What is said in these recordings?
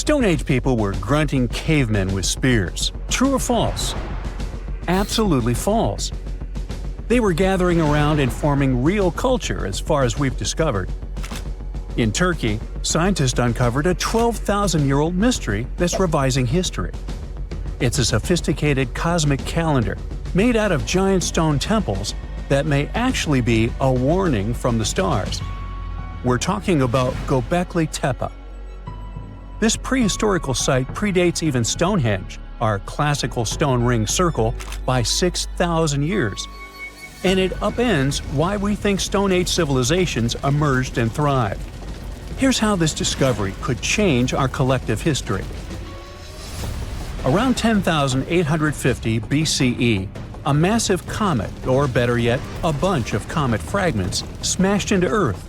Stone Age people were grunting cavemen with spears. True or false? Absolutely false. They were gathering around and forming real culture as far as we've discovered. In Turkey, scientists uncovered a 12,000-year-old mystery that's revising history. It's a sophisticated cosmic calendar made out of giant stone temples that may actually be a warning from the stars. We're talking about Göbekli Tepe. This prehistorical site predates even Stonehenge, our classical stone ring circle, by 6,000 years. And it upends why we think Stone Age civilizations emerged and thrived. Here's how this discovery could change our collective history. Around 10,850 BCE, a massive comet, or better yet, a bunch of comet fragments, smashed into Earth.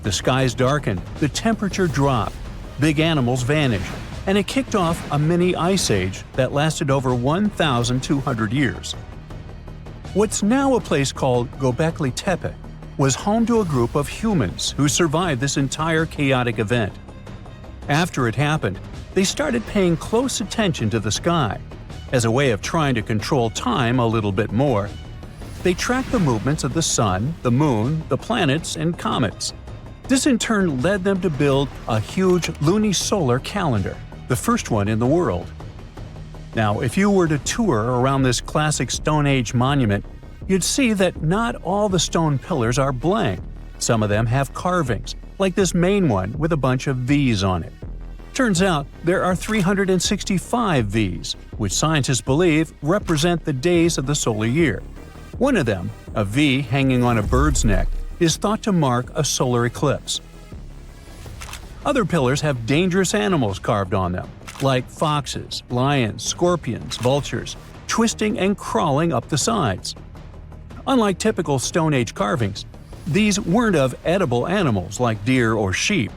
The skies darkened, the temperature dropped, big animals vanished, and it kicked off a mini ice age that lasted over 1,200 years. What's now a place called Göbekli Tepe was home to a group of humans who survived this entire chaotic event. After it happened, they started paying close attention to the sky. As a way of trying to control time a little bit more, they tracked the movements of the sun, the moon, the planets, and comets. This in turn led them to build a huge lunisolar calendar, the first one in the world. Now, if you were to tour around this classic Stone Age monument, you'd see that not all the stone pillars are blank. Some of them have carvings, like this main one with a bunch of V's on it. Turns out there are 365 V's, which scientists believe represent the days of the solar year. One of them, a V hanging on a bird's neck, is thought to mark a solar eclipse. Other pillars have dangerous animals carved on them, like foxes, lions, scorpions, vultures, twisting and crawling up the sides. Unlike typical Stone Age carvings, these weren't of edible animals like deer or sheep.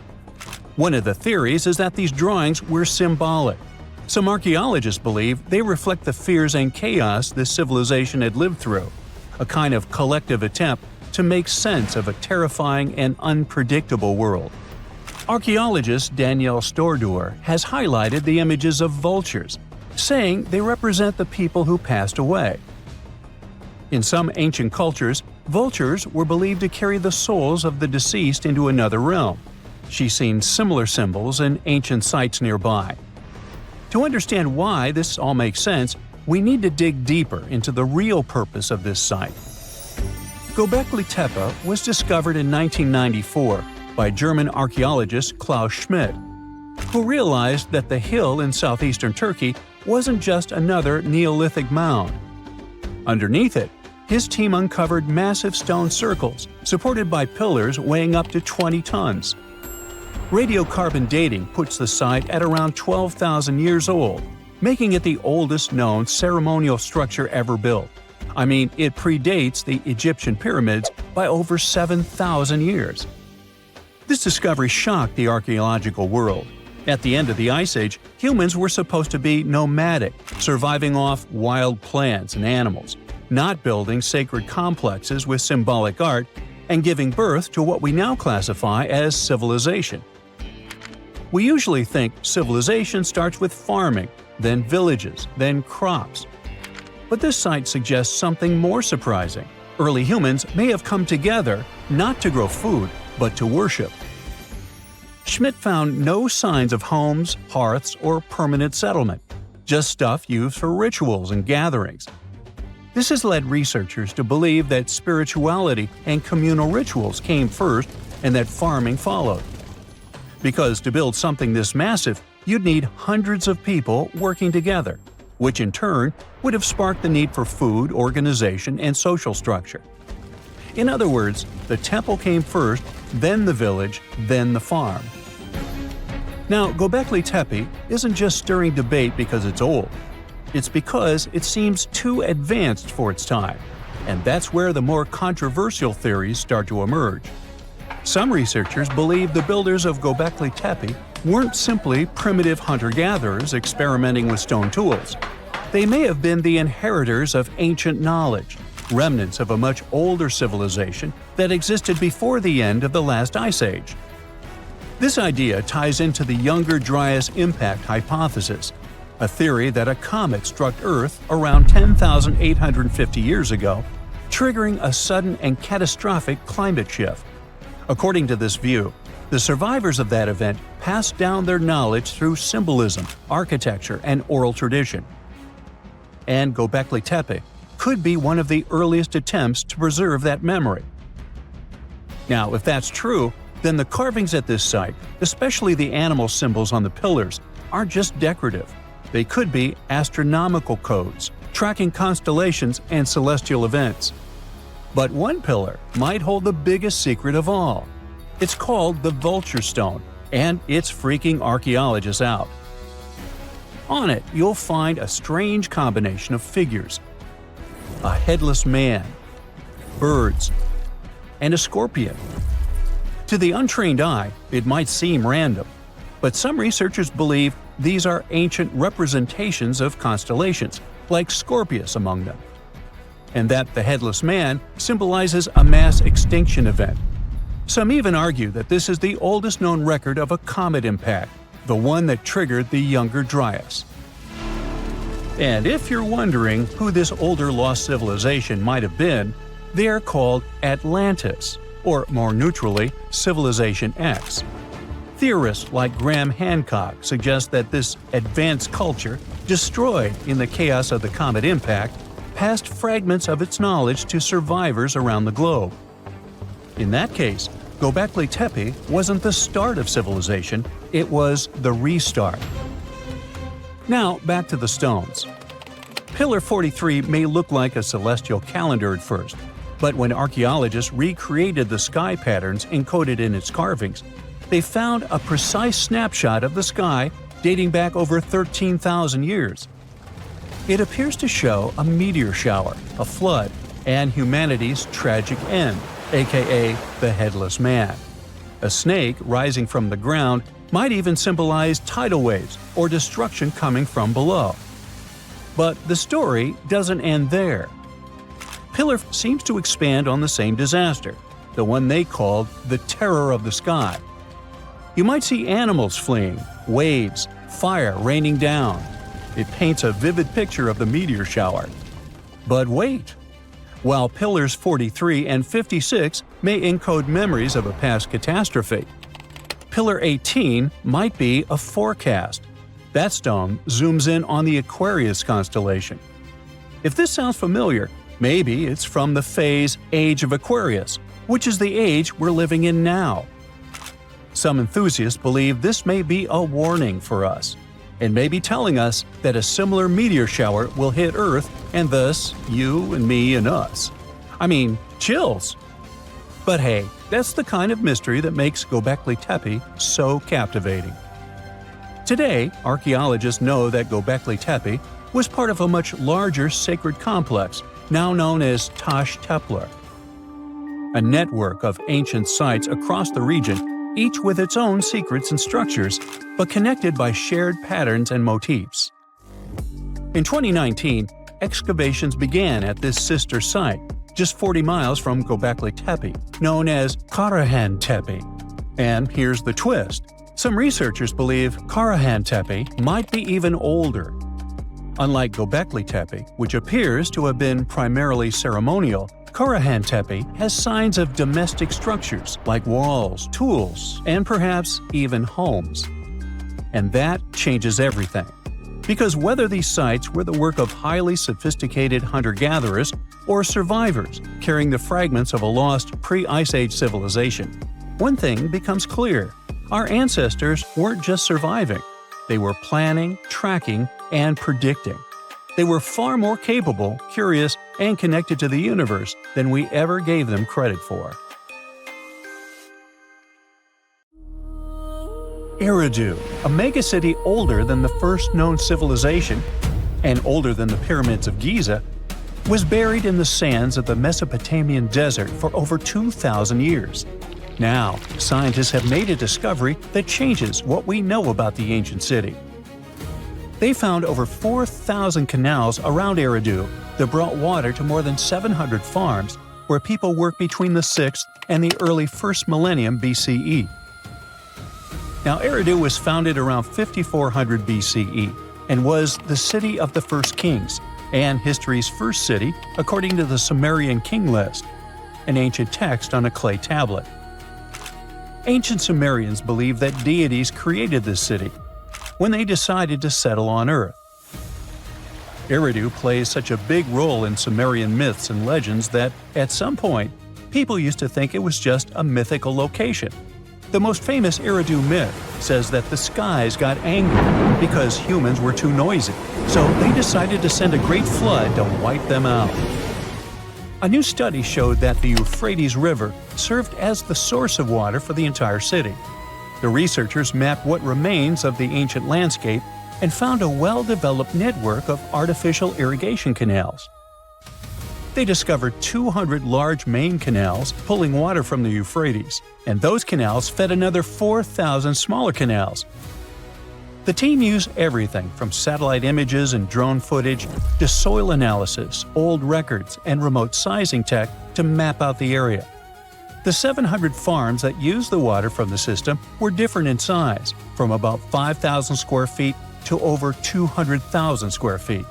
One of the theories is that these drawings were symbolic. Some archaeologists believe they reflect the fears and chaos this civilization had lived through, a kind of collective attempt to make sense of a terrifying and unpredictable world. Archaeologist Danielle Stordur has highlighted the images of vultures, saying they represent the people who passed away. In some ancient cultures, vultures were believed to carry the souls of the deceased into another realm. She's seen similar symbols in ancient sites nearby. To understand why this all makes sense, we need to dig deeper into the real purpose of this site. Göbekli Tepe was discovered in 1994 by German archaeologist Klaus Schmidt, who realized that the hill in southeastern Turkey wasn't just another Neolithic mound. Underneath it, his team uncovered massive stone circles supported by pillars weighing up to 20 tons. Radiocarbon dating puts the site at around 12,000 years old, making it the oldest known ceremonial structure ever built. I mean, it predates the Egyptian pyramids by over 7,000 years. This discovery shocked the archaeological world. At the end of the Ice Age, humans were supposed to be nomadic, surviving off wild plants and animals, not building sacred complexes with symbolic art, and giving birth to what we now classify as civilization. We usually think civilization starts with farming, then villages, then crops. But this site suggests something more surprising. Early humans may have come together not to grow food, but to worship. Schmidt found no signs of homes, hearths, or permanent settlement, just stuff used for rituals and gatherings. This has led researchers to believe that spirituality and communal rituals came first and that farming followed. Because to build something this massive, you'd need hundreds of people working together, which in turn would have sparked the need for food, organization, and social structure. In other words, the temple came first, then the village, then the farm. Now, Göbekli Tepe isn't just stirring debate because it's old. It's because it seems too advanced for its time, and that's where the more controversial theories start to emerge. Some researchers believe the builders of Göbekli Tepe weren't simply primitive hunter-gatherers experimenting with stone tools. They may have been the inheritors of ancient knowledge, remnants of a much older civilization that existed before the end of the last ice age. This idea ties into the Younger Dryas impact hypothesis, a theory that a comet struck Earth around 10,850 years ago, triggering a sudden and catastrophic climate shift. According to this view, the survivors of that event passed down their knowledge through symbolism, architecture, and oral tradition. And Göbekli Tepe could be one of the earliest attempts to preserve that memory. Now, if that's true, then the carvings at this site, especially the animal symbols on the pillars, aren't just decorative. They could be astronomical codes, tracking constellations and celestial events. But one pillar might hold the biggest secret of all. It's called the Vulture Stone, and it's freaking archaeologists out. On it, you'll find a strange combination of figures: a headless man, birds, and a scorpion. To the untrained eye, it might seem random, but some researchers believe these are ancient representations of constellations, like Scorpius among them, and that the headless man symbolizes a mass extinction event. Some even argue that this is the oldest known record of a comet impact, the one that triggered the Younger Dryas. And if you're wondering who this older lost civilization might have been, they are called Atlantis, or more neutrally, Civilization X. Theorists like Graham Hancock suggest that this advanced culture, destroyed in the chaos of the comet impact, passed fragments of its knowledge to survivors around the globe. In that case, Göbekli Tepe wasn't the start of civilization, it was the restart. Now, back to the stones. Pillar 43 may look like a celestial calendar at first, but when archaeologists recreated the sky patterns encoded in its carvings, they found a precise snapshot of the sky dating back over 13,000 years. It appears to show a meteor shower, a flood, and humanity's tragic end, aka the Headless Man. A snake rising from the ground might even symbolize tidal waves or destruction coming from below. But the story doesn't end there. Pillar seems to expand on the same disaster, the one they called the Terror of the Sky. You might see animals fleeing, waves, fire raining down. It paints a vivid picture of the meteor shower. But wait! While Pillars 43 and 56 may encode memories of a past catastrophe, Pillar 18 might be a forecast. That stone zooms in on the Aquarius constellation. If this sounds familiar, maybe it's from the phase Age of Aquarius, which is the age we're living in now. Some enthusiasts believe this may be a warning for us, and may be telling us that a similar meteor shower will hit Earth and thus you and me and us. I mean, chills! But hey, that's the kind of mystery that makes Göbekli Tepe so captivating. Today, archaeologists know that Göbekli Tepe was part of a much larger sacred complex, now known as Taş Tepeler. A network of ancient sites across the region, each with its own secrets and structures, but connected by shared patterns and motifs. In 2019, excavations began at this sister site, just 40 miles from Göbekli Tepe, known as Karahan Tepe. And here's the twist. Some researchers believe Karahan Tepe might be even older. Unlike Göbekli Tepe, which appears to have been primarily ceremonial, Karahan Tepe has signs of domestic structures like walls, tools, and perhaps even homes. And that changes everything. Because whether these sites were the work of highly sophisticated hunter-gatherers or survivors carrying the fragments of a lost pre-Ice Age civilization, one thing becomes clear. Our ancestors weren't just surviving. They were planning, tracking, and predicting. They were far more capable, curious, and connected to the universe than we ever gave them credit for. Eridu, a megacity older than the first known civilization and older than the pyramids of Giza, was buried in the sands of the Mesopotamian desert for over 2,000 years. Now, scientists have made a discovery that changes what we know about the ancient city. They found over 4,000 canals around Eridu that brought water to more than 700 farms where people worked between the 6th and the early 1st millennium BCE. Now, Eridu was founded around 5400 BCE and was the city of the first kings and history's first city according to the Sumerian king list, an ancient text on a clay tablet. Ancient Sumerians believed that deities created this city when they decided to settle on Earth. Eridu plays such a big role in Sumerian myths and legends that, at some point, people used to think it was just a mythical location. The most famous Eridu myth says that the skies got angry because humans were too noisy, so they decided to send a great flood to wipe them out. A new study showed that the Euphrates River served as the source of water for the entire city. The researchers mapped what remains of the ancient landscape and found a well-developed network of artificial irrigation canals. They discovered 200 large main canals pulling water from the Euphrates, and those canals fed another 4,000 smaller canals. The team used everything from satellite images and drone footage to soil analysis, old records, and remote sizing tech to map out the area. The 700 farms that used the water from the system were different in size, from about 5,000 square feet to over 200,000 square feet.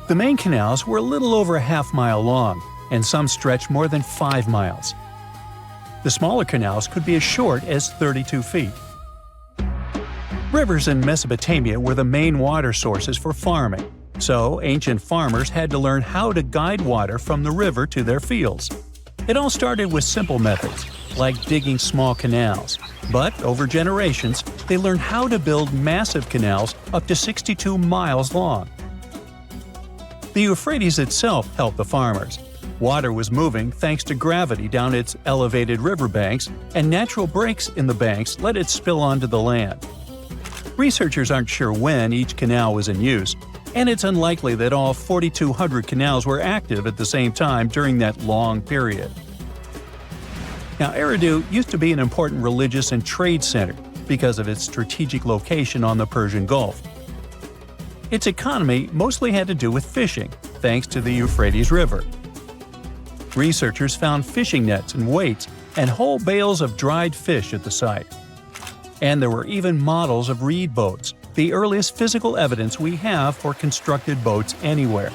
The main canals were a little over a half-mile long, and some stretched more than 5 miles. The smaller canals could be as short as 32 feet. Rivers in Mesopotamia were the main water sources for farming, so ancient farmers had to learn how to guide water from the river to their fields. It all started with simple methods, like digging small canals, but over generations, they learned how to build massive canals up to 62 miles long. The Euphrates itself helped the farmers. Water was moving thanks to gravity down its elevated riverbanks, and natural breaks in the banks let it spill onto the land. Researchers aren't sure when each canal was in use, and it's unlikely that all 4,200 canals were active at the same time during that long period. Now, Eridu used to be an important religious and trade center because of its strategic location on the Persian Gulf. Its economy mostly had to do with fishing, thanks to the Euphrates River. Researchers found fishing nets and weights and whole bales of dried fish at the site. And there were even models of reed boats, the earliest physical evidence we have for constructed boats anywhere.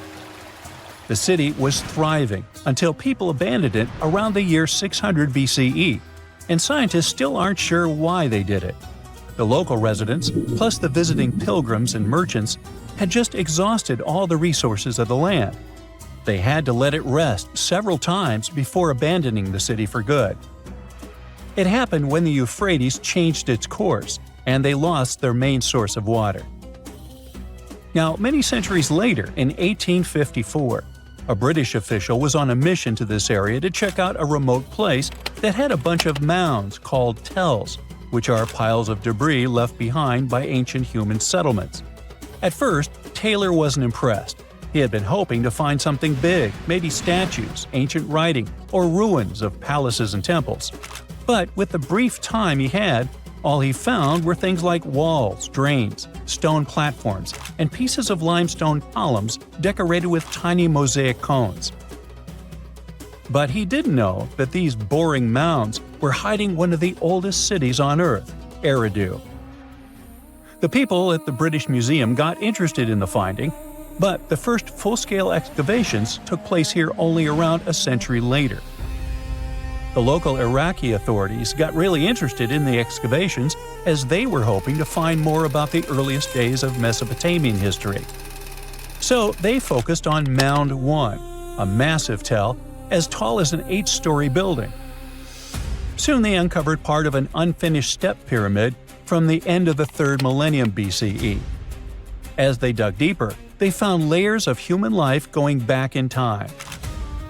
The city was thriving until people abandoned it around the year 600 BCE, and scientists still aren't sure why they did it. The local residents, plus the visiting pilgrims and merchants, had just exhausted all the resources of the land. They had to let it rest several times before abandoning the city for good. It happened when the Euphrates changed its course, and they lost their main source of water. Now, many centuries later, in 1854, a British official was on a mission to this area to check out a remote place that had a bunch of mounds called tells, which are piles of debris left behind by ancient human settlements. At first, Taylor wasn't impressed. He had been hoping to find something big, maybe statues, ancient writing, or ruins of palaces and temples. But with the brief time he had, all he found were things like walls, drains, stone platforms, and pieces of limestone columns decorated with tiny mosaic cones. But he didn't know that these boring mounds were hiding one of the oldest cities on Earth, Eridu. The people at the British Museum got interested in the finding, but the first full-scale excavations took place here only around a century later. The local Iraqi authorities got really interested in the excavations as they were hoping to find more about the earliest days of Mesopotamian history. So they focused on Mound 1, a massive tell as tall as an 8-story building. Soon they uncovered part of an unfinished step pyramid from the end of the 3rd millennium BCE. As they dug deeper, they found layers of human life going back in time.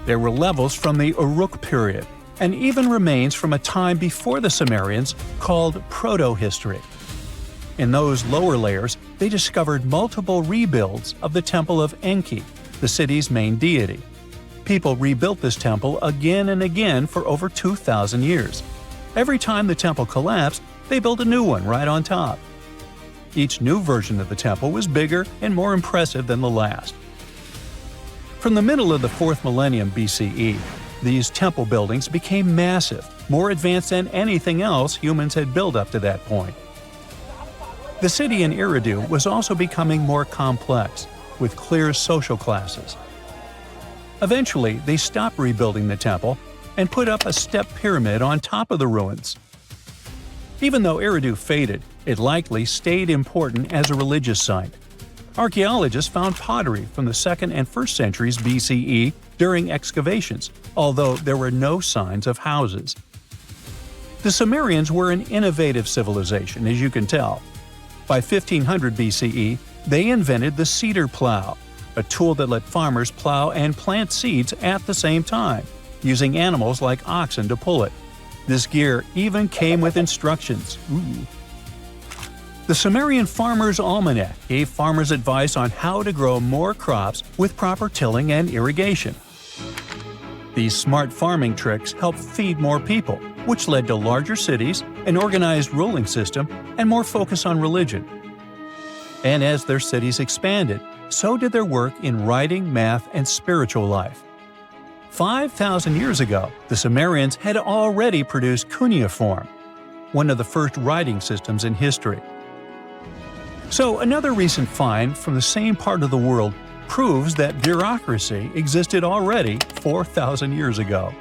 There were levels from the Uruk period, and even remains from a time before the Sumerians called proto-history. In those lower layers, they discovered multiple rebuilds of the Temple of Enki, the city's main deity. People rebuilt this temple again and again for over 2,000 years. Every time the temple collapsed, they built a new one right on top. Each new version of the temple was bigger and more impressive than the last. From the middle of the 4th millennium BCE, These temple buildings became massive, more advanced than anything else humans had built up to that point. The city in Eridu was also becoming more complex, with clear social classes. Eventually, they stopped rebuilding the temple and put up a step pyramid on top of the ruins. Even though Eridu faded, it likely stayed important as a religious site. Archaeologists found pottery from the 2nd and 1st centuries BCE during excavations, although there were no signs of houses. The Sumerians were an innovative civilization, as you can tell. By 1500 BCE, they invented the cedar plow, a tool that let farmers plow and plant seeds at the same time, using animals like oxen to pull it. This gear even came with instructions. Ooh. The Sumerian Farmer's Almanac gave farmers advice on how to grow more crops with proper tilling and irrigation. These smart farming tricks helped feed more people, which led to larger cities, an organized ruling system, and more focus on religion. And as their cities expanded, so did their work in writing, math, and spiritual life. 5,000 years ago, the Sumerians had already produced cuneiform, one of the first writing systems in history. So another recent find from the same part of the world proves that bureaucracy existed already 4,000 years ago.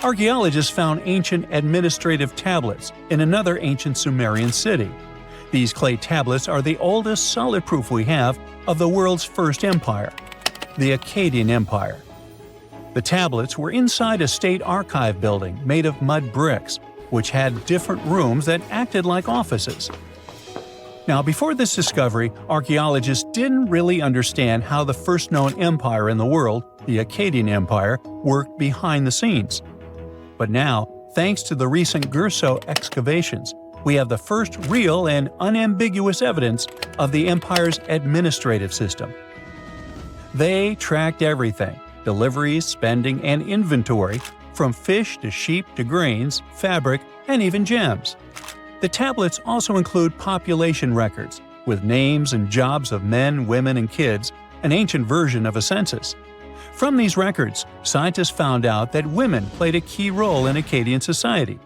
Archaeologists found ancient administrative tablets in another ancient Sumerian city. These clay tablets are the oldest solid proof we have of the world's first empire, the Akkadian Empire. The tablets were inside a state archive building made of mud bricks, which had different rooms that acted like offices. Now, before this discovery, archaeologists didn't really understand how the first known empire in the world, the Akkadian Empire, worked behind the scenes. But now, thanks to the recent Gerso excavations, we have the first real and unambiguous evidence of the empire's administrative system. They tracked everything: deliveries, spending, and inventory, from fish to sheep to grains, fabric, and even gems. The tablets also include population records, with names and jobs of men, women, and kids, an ancient version of a census. From these records, scientists found out that women played a key role in Akkadian society.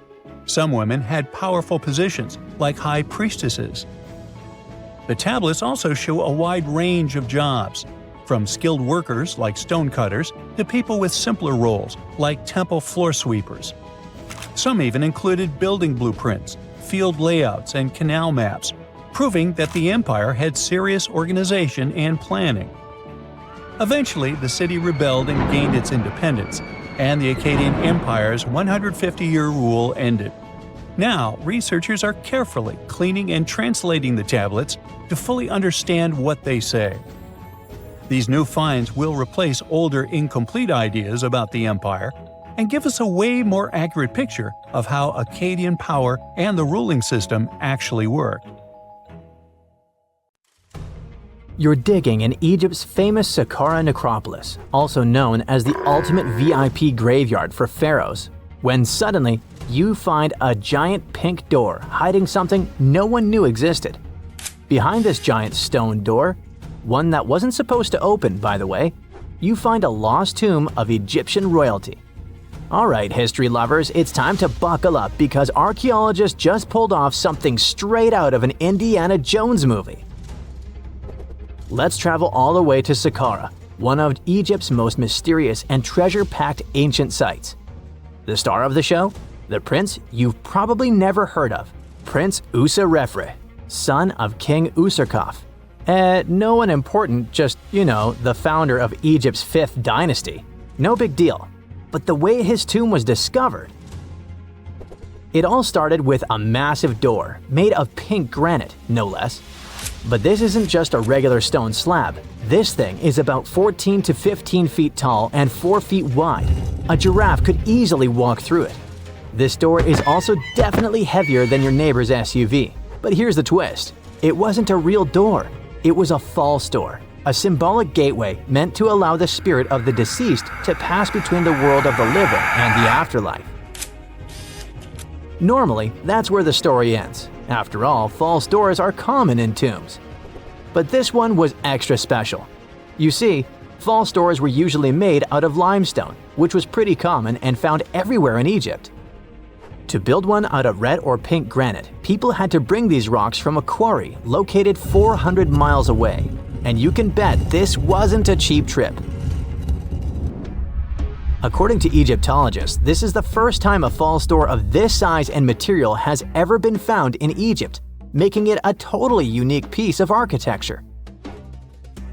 Some women had powerful positions, like high priestesses. The tablets also show a wide range of jobs, from skilled workers like stonecutters to people with simpler roles like temple floor sweepers. Some even included building blueprints, field layouts, and canal maps, proving that the empire had serious organization and planning. Eventually, the city rebelled and gained its independence, and the Akkadian Empire's 150-year rule ended. Now, researchers are carefully cleaning and translating the tablets to fully understand what they say. These new finds will replace older, incomplete ideas about the empire and give us a way more accurate picture of how Akkadian power and the ruling system actually worked. You're digging in Egypt's famous Saqqara necropolis, also known as the ultimate VIP graveyard for pharaohs, when suddenly you find a giant pink door hiding something no one knew existed. Behind this giant stone door, one that wasn't supposed to open, by the way, you find a lost tomb of Egyptian royalty. Alright, history lovers, it's time to buckle up because archaeologists just pulled off something straight out of an Indiana Jones movie. Let's travel all the way to Saqqara, one of Egypt's most mysterious and treasure-packed ancient sites. The star of the show? The prince you've probably never heard of, Prince Userefre, son of King Userkaf. No one important, just, the founder of Egypt's 5th dynasty. No big deal. But the way his tomb was discovered… It all started with a massive door, made of pink granite, no less. But this isn't just a regular stone slab. This thing is about 14 to 15 feet tall and 4 feet wide. A giraffe could easily walk through it. This door is also definitely heavier than your neighbor's SUV. But here's the twist. It wasn't a real door. It was a false door, a symbolic gateway meant to allow the spirit of the deceased to pass between the world of the living and the afterlife. Normally, that's where the story ends. After all, false doors are common in tombs. But this one was extra special. You see, False doors were usually made out of limestone, which was pretty common and found everywhere in Egypt. To build one out of red or pink granite, people had to bring these rocks from a quarry located 400 miles away. And you can bet this wasn't a cheap trip. According to Egyptologists, this is the first time a false door of this size and material has ever been found in Egypt, making it a totally unique piece of architecture.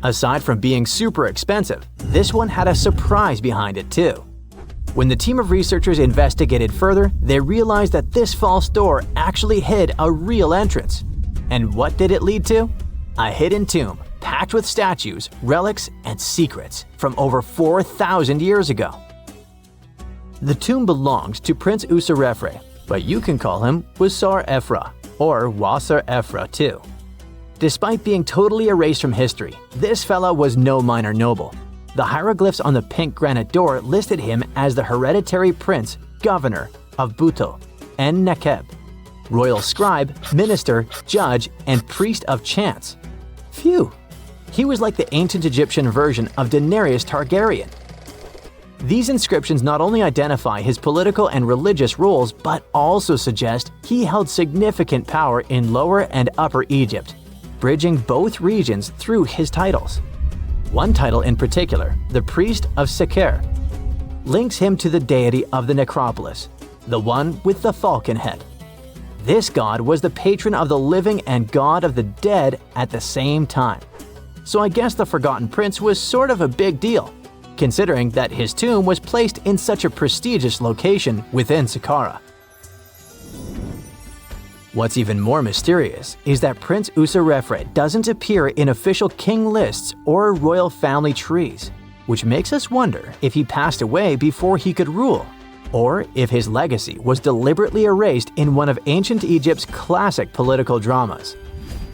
Aside from being super expensive, this one had a surprise behind it too. When the team of researchers investigated further, they realized that this false door actually hid a real entrance. And what did it lead to? A hidden tomb packed with statues, relics, and secrets from over 4,000 years ago. The tomb belonged to Prince Userefre, but you can call him Wasar-Efra or Wasar-Efra too. Despite being totally erased from history, this fella was no minor noble. The hieroglyphs on the pink granite door listed him as the hereditary prince, governor of Buto and Nekeb, royal scribe, minister, judge, and priest of chance. Phew! He was like the ancient Egyptian version of Daenerys Targaryen. These inscriptions not only identify his political and religious roles, but also suggest he held significant power in Lower and Upper Egypt, bridging both regions through his titles. One title in particular, the priest of Saqqara, links him to the deity of the necropolis, the one with the falcon head. This god was the patron of the living and god of the dead at the same time. So I guess the Forgotten Prince was sort of a big deal, considering that his tomb was placed in such a prestigious location within Saqqara. What's even more mysterious is that Prince Userefre doesn't appear in official king lists or royal family trees, which makes us wonder if he passed away before he could rule, or if his legacy was deliberately erased in one of ancient Egypt's classic political dramas.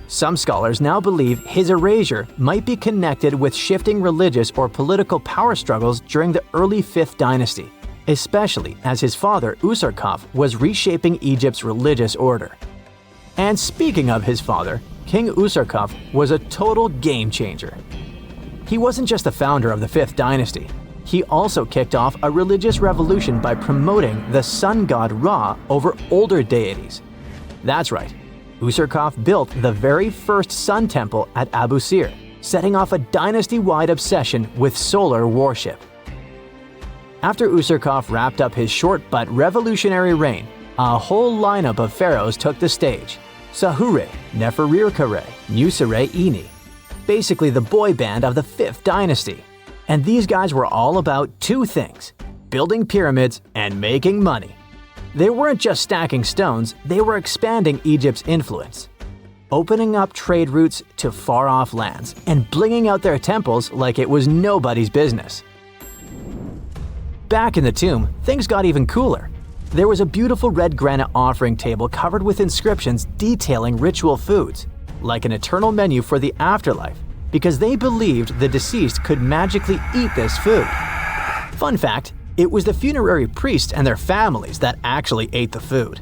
Some scholars now believe his erasure might be connected with shifting religious or political power struggles during the early 5th dynasty, especially as his father Userkaf was reshaping Egypt's religious order. And speaking of his father, King Userkaf was a total game changer. He wasn't just the founder of the 5th dynasty, he also kicked off a religious revolution by promoting the sun god Ra over older deities. That's right, Userkaf built the very first sun temple at Abu Sir, setting off a dynasty-wide obsession with solar worship. After Userkaf wrapped up his short but revolutionary reign, a whole lineup of pharaohs took the stage. Sahure, Neferirkare, Nusere-Ini, basically the boy band of the 5th dynasty. And these guys were all about two things: building pyramids and making money. They weren't just stacking stones, they were expanding Egypt's influence, opening up trade routes to far-off lands, and blinging out their temples like it was nobody's business. Back in the tomb, things got even cooler. There was a beautiful red granite offering table covered with inscriptions detailing ritual foods, like an eternal menu for the afterlife, because they believed the deceased could magically eat this food. Fun fact, it was the funerary priests and their families that actually ate the food.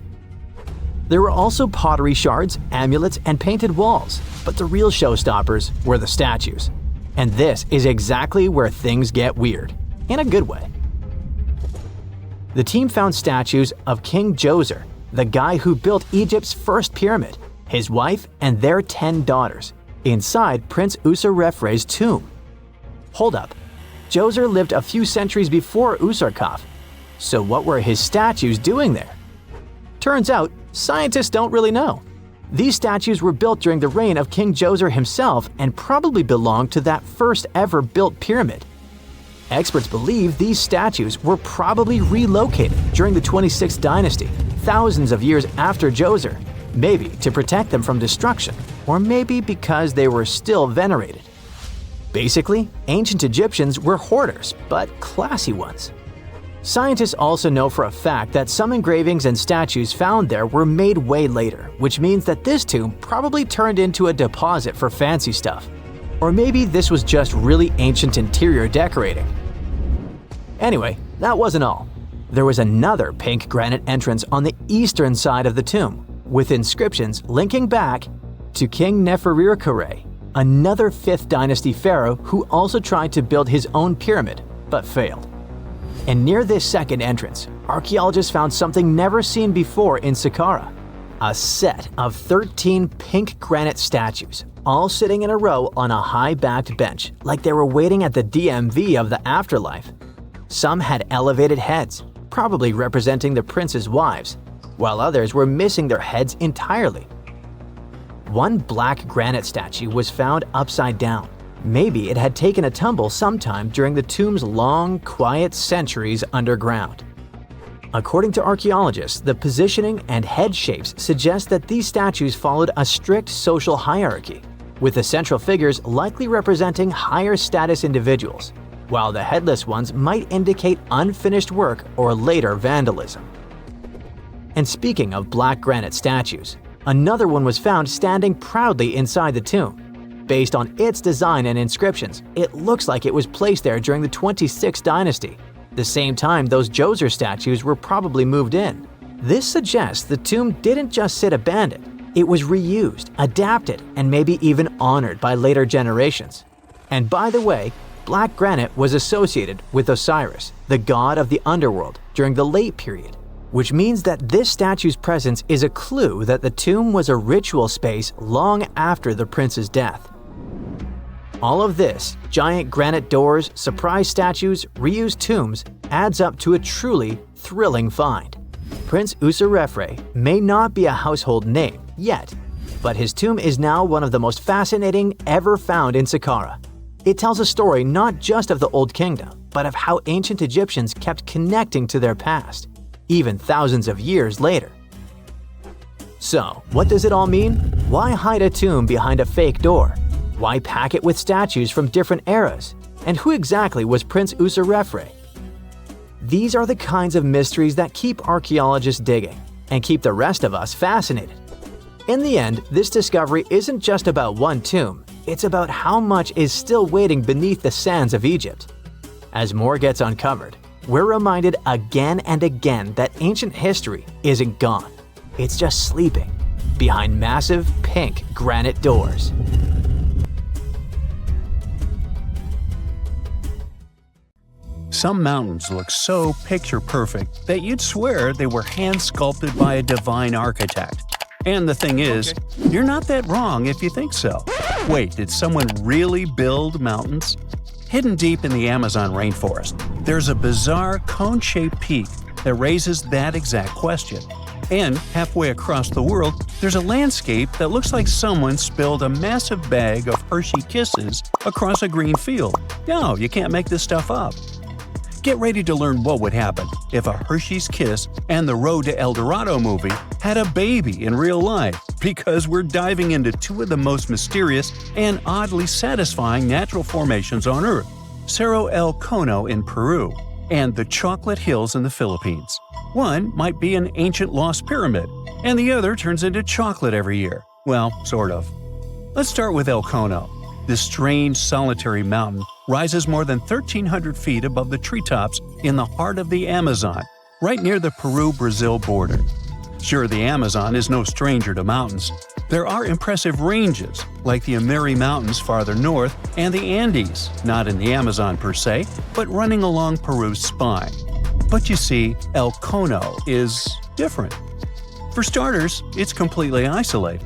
There were also pottery shards, amulets, and painted walls, but the real showstoppers were the statues. And this is exactly where things get weird, in a good way. The team found statues of King Djoser, the guy who built Egypt's first pyramid, his wife, and their 10 daughters, inside Prince Userefre's tomb. Hold up, Djoser lived a few centuries before Userkaf, so what were his statues doing there? Turns out, scientists don't really know. These statues were built during the reign of King Djoser himself and probably belonged to that first ever built pyramid. Experts believe these statues were probably relocated during the 26th dynasty, thousands of years after Djoser, maybe to protect them from destruction, or maybe because they were still venerated. Basically, ancient Egyptians were hoarders, but classy ones. Scientists also know for a fact that some engravings and statues found there were made way later, which means that this tomb probably turned into a deposit for fancy stuff. Or maybe this was just really ancient interior decorating. Anyway, that wasn't all. There was another pink granite entrance on the eastern side of the tomb, with inscriptions linking back to King Neferirkare, another 5th dynasty pharaoh who also tried to build his own pyramid, but failed. And near this second entrance, archaeologists found something never seen before in Saqqara: a set of 13 pink granite statues, all sitting in a row on a high-backed bench, like they were waiting at the DMV of the afterlife. Some had elevated heads, probably representing the prince's wives, while others were missing their heads entirely. One black granite statue was found upside down. Maybe it had taken a tumble sometime during the tomb's long, quiet centuries underground. According to archaeologists, the positioning and head shapes suggest that these statues followed a strict social hierarchy, with the central figures likely representing higher status individuals, while the headless ones might indicate unfinished work or later vandalism. And speaking of black granite statues, another one was found standing proudly inside the tomb. Based on its design and inscriptions, it looks like it was placed there during the 26th dynasty, the same time those Djoser statues were probably moved in. This suggests the tomb didn't just sit abandoned, it was reused, adapted, and maybe even honored by later generations. And by the way, black granite was associated with Osiris, the god of the underworld, during the late period, which means that this statue's presence is a clue that the tomb was a ritual space long after the prince's death. All of this, giant granite doors, surprise statues, reused tombs, adds up to a truly thrilling find. Prince Userefre may not be a household name yet, but his tomb is now one of the most fascinating ever found in Saqqara. It tells a story not just of the Old Kingdom, but of how ancient Egyptians kept connecting to their past, even thousands of years later. So, what does it all mean? Why hide a tomb behind a fake door? Why pack it with statues from different eras? And who exactly was Prince Userefre? These are the kinds of mysteries that keep archaeologists digging and keep the rest of us fascinated. In the end, this discovery isn't just about one tomb, it's about how much is still waiting beneath the sands of Egypt. As more gets uncovered, we're reminded again and again that ancient history isn't gone. It's just sleeping behind massive pink granite doors. Some mountains look so picture-perfect that you'd swear they were hand-sculpted by a divine architect. And the thing is, you're not that wrong if you think so. Wait, did someone really build mountains? Hidden deep in the Amazon rainforest, there's a bizarre cone-shaped peak that raises that exact question. And halfway across the world, there's a landscape that looks like someone spilled a massive bag of Hershey Kisses across a green field. No, you can't make this stuff up. Get ready to learn what would happen if a Hershey's Kiss and the Road to El Dorado movie had a baby in real life, because we're diving into two of the most mysterious and oddly satisfying natural formations on Earth: Cerro El Cono in Peru and the Chocolate Hills in the Philippines. One might be an ancient lost pyramid, and the other turns into chocolate every year. Well, sort of. Let's start with El Cono. This strange, solitary mountain rises more than 1,300 feet above the treetops in the heart of the Amazon, right near the Peru-Brazil border. Sure, the Amazon is no stranger to mountains. There are impressive ranges, like the Amiri Mountains farther north and the Andes, not in the Amazon per se, but running along Peru's spine. But you see, El Cono is different. For starters, it's completely isolated.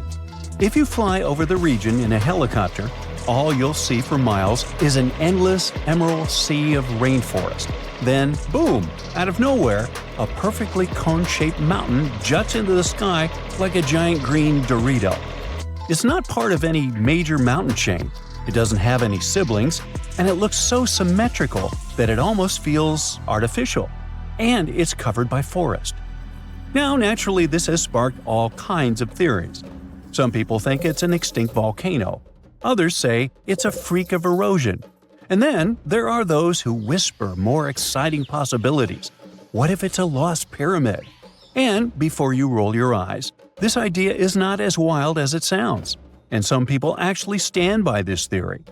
If you fly over the region in a helicopter, all you'll see for miles is an endless emerald sea of rainforest. Then, boom, out of nowhere, a perfectly cone-shaped mountain juts into the sky like a giant green Dorito. It's not part of any major mountain chain, it doesn't have any siblings, and it looks so symmetrical that it almost feels artificial. And it's covered by forest. Now, naturally, this has sparked all kinds of theories. Some people think it's an extinct volcano. Others say it's a freak of erosion. And then there are those who whisper more exciting possibilities. What if it's a lost pyramid? And before you roll your eyes, this idea is not as wild as it sounds. And some people actually stand by this theory.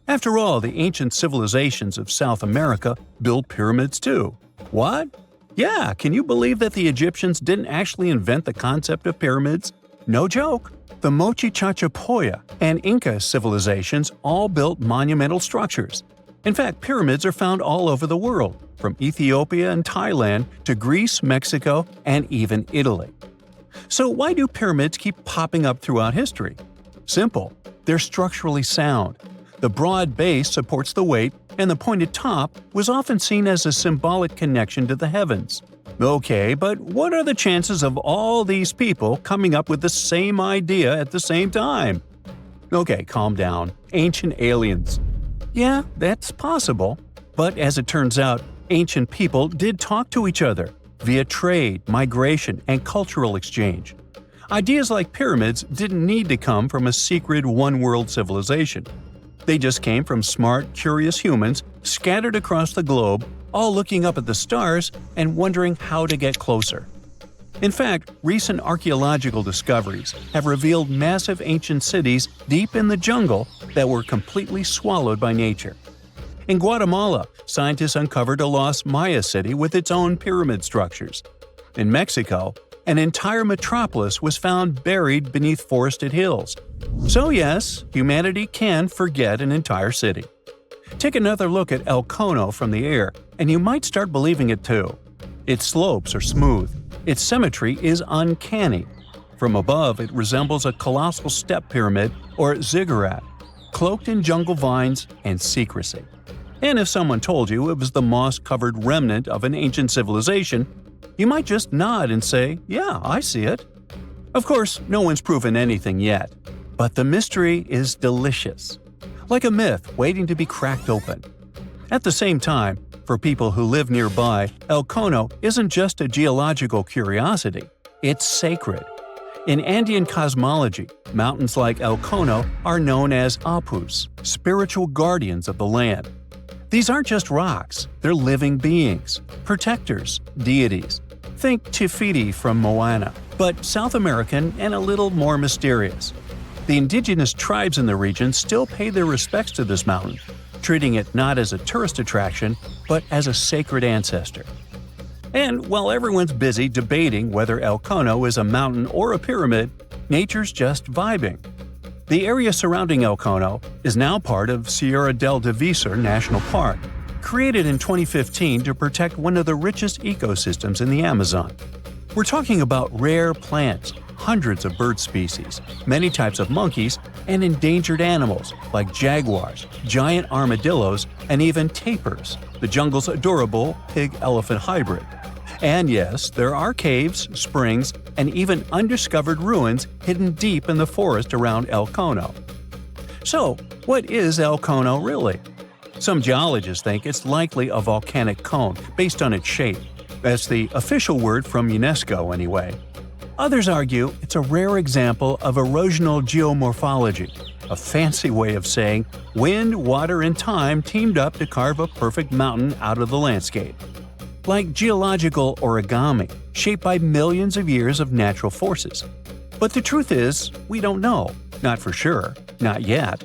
After all, the ancient civilizations of South America built pyramids too. What? Yeah, can you believe that the Egyptians didn't actually invent the concept of pyramids? No joke! The Mochi Chachapoya and Inca civilizations all built monumental structures. In fact, pyramids are found all over the world, from Ethiopia and Thailand to Greece, Mexico, and even Italy. So why do pyramids keep popping up throughout history? Simple. They're structurally sound. The broad base supports the weight, and the pointed top was often seen as a symbolic connection to the heavens. Okay, but what are the chances of all these people coming up with the same idea at the same time? Okay, calm down. Ancient aliens. Yeah, that's possible. But as it turns out, ancient people did talk to each other via trade, migration, and cultural exchange. Ideas like pyramids didn't need to come from a secret one-world civilization. They just came from smart, curious humans scattered across the globe, all looking up at the stars and wondering how to get closer. In fact, recent archaeological discoveries have revealed massive ancient cities deep in the jungle that were completely swallowed by nature. In Guatemala, scientists uncovered a lost Maya city with its own pyramid structures. In Mexico, an entire metropolis was found buried beneath forested hills. So yes, humanity can forget an entire city. Take another look at El Cono from the air, and you might start believing it too. Its slopes are smooth. Its symmetry is uncanny. From above, it resembles a colossal step pyramid or ziggurat, cloaked in jungle vines and secrecy. And if someone told you it was the moss-covered remnant of an ancient civilization, you might just nod and say, "Yeah, I see it." Of course, no one's proven anything yet, but the mystery is delicious. Like a myth waiting to be cracked open. At the same time, for people who live nearby, El Cono isn't just a geological curiosity, it's sacred. In Andean cosmology, mountains like El Cono are known as apus, spiritual guardians of the land. These aren't just rocks, they're living beings, protectors, deities. Think Tifiti from Moana, but South American and a little more mysterious. The indigenous tribes in the region still pay their respects to this mountain, treating it not as a tourist attraction, but as a sacred ancestor. And while everyone's busy debating whether El Cono is a mountain or a pyramid, nature's just vibing. The area surrounding El Cono is now part of Sierra del Divisor National Park, created in 2015 to protect one of the richest ecosystems in the Amazon. We're talking about rare plants, hundreds of bird species, many types of monkeys, and endangered animals like jaguars, giant armadillos, and even tapirs, the jungle's adorable pig-elephant hybrid. And yes, there are caves, springs, and even undiscovered ruins hidden deep in the forest around El Cono. So, what is El Cono really? Some geologists think it's likely a volcanic cone based on its shape. That's the official word from UNESCO anyway. Others argue it's a rare example of erosional geomorphology, a fancy way of saying wind, water, and time teamed up to carve a perfect mountain out of the landscape. Like geological origami, shaped by millions of years of natural forces. But the truth is, we don't know. Not for sure. Not yet.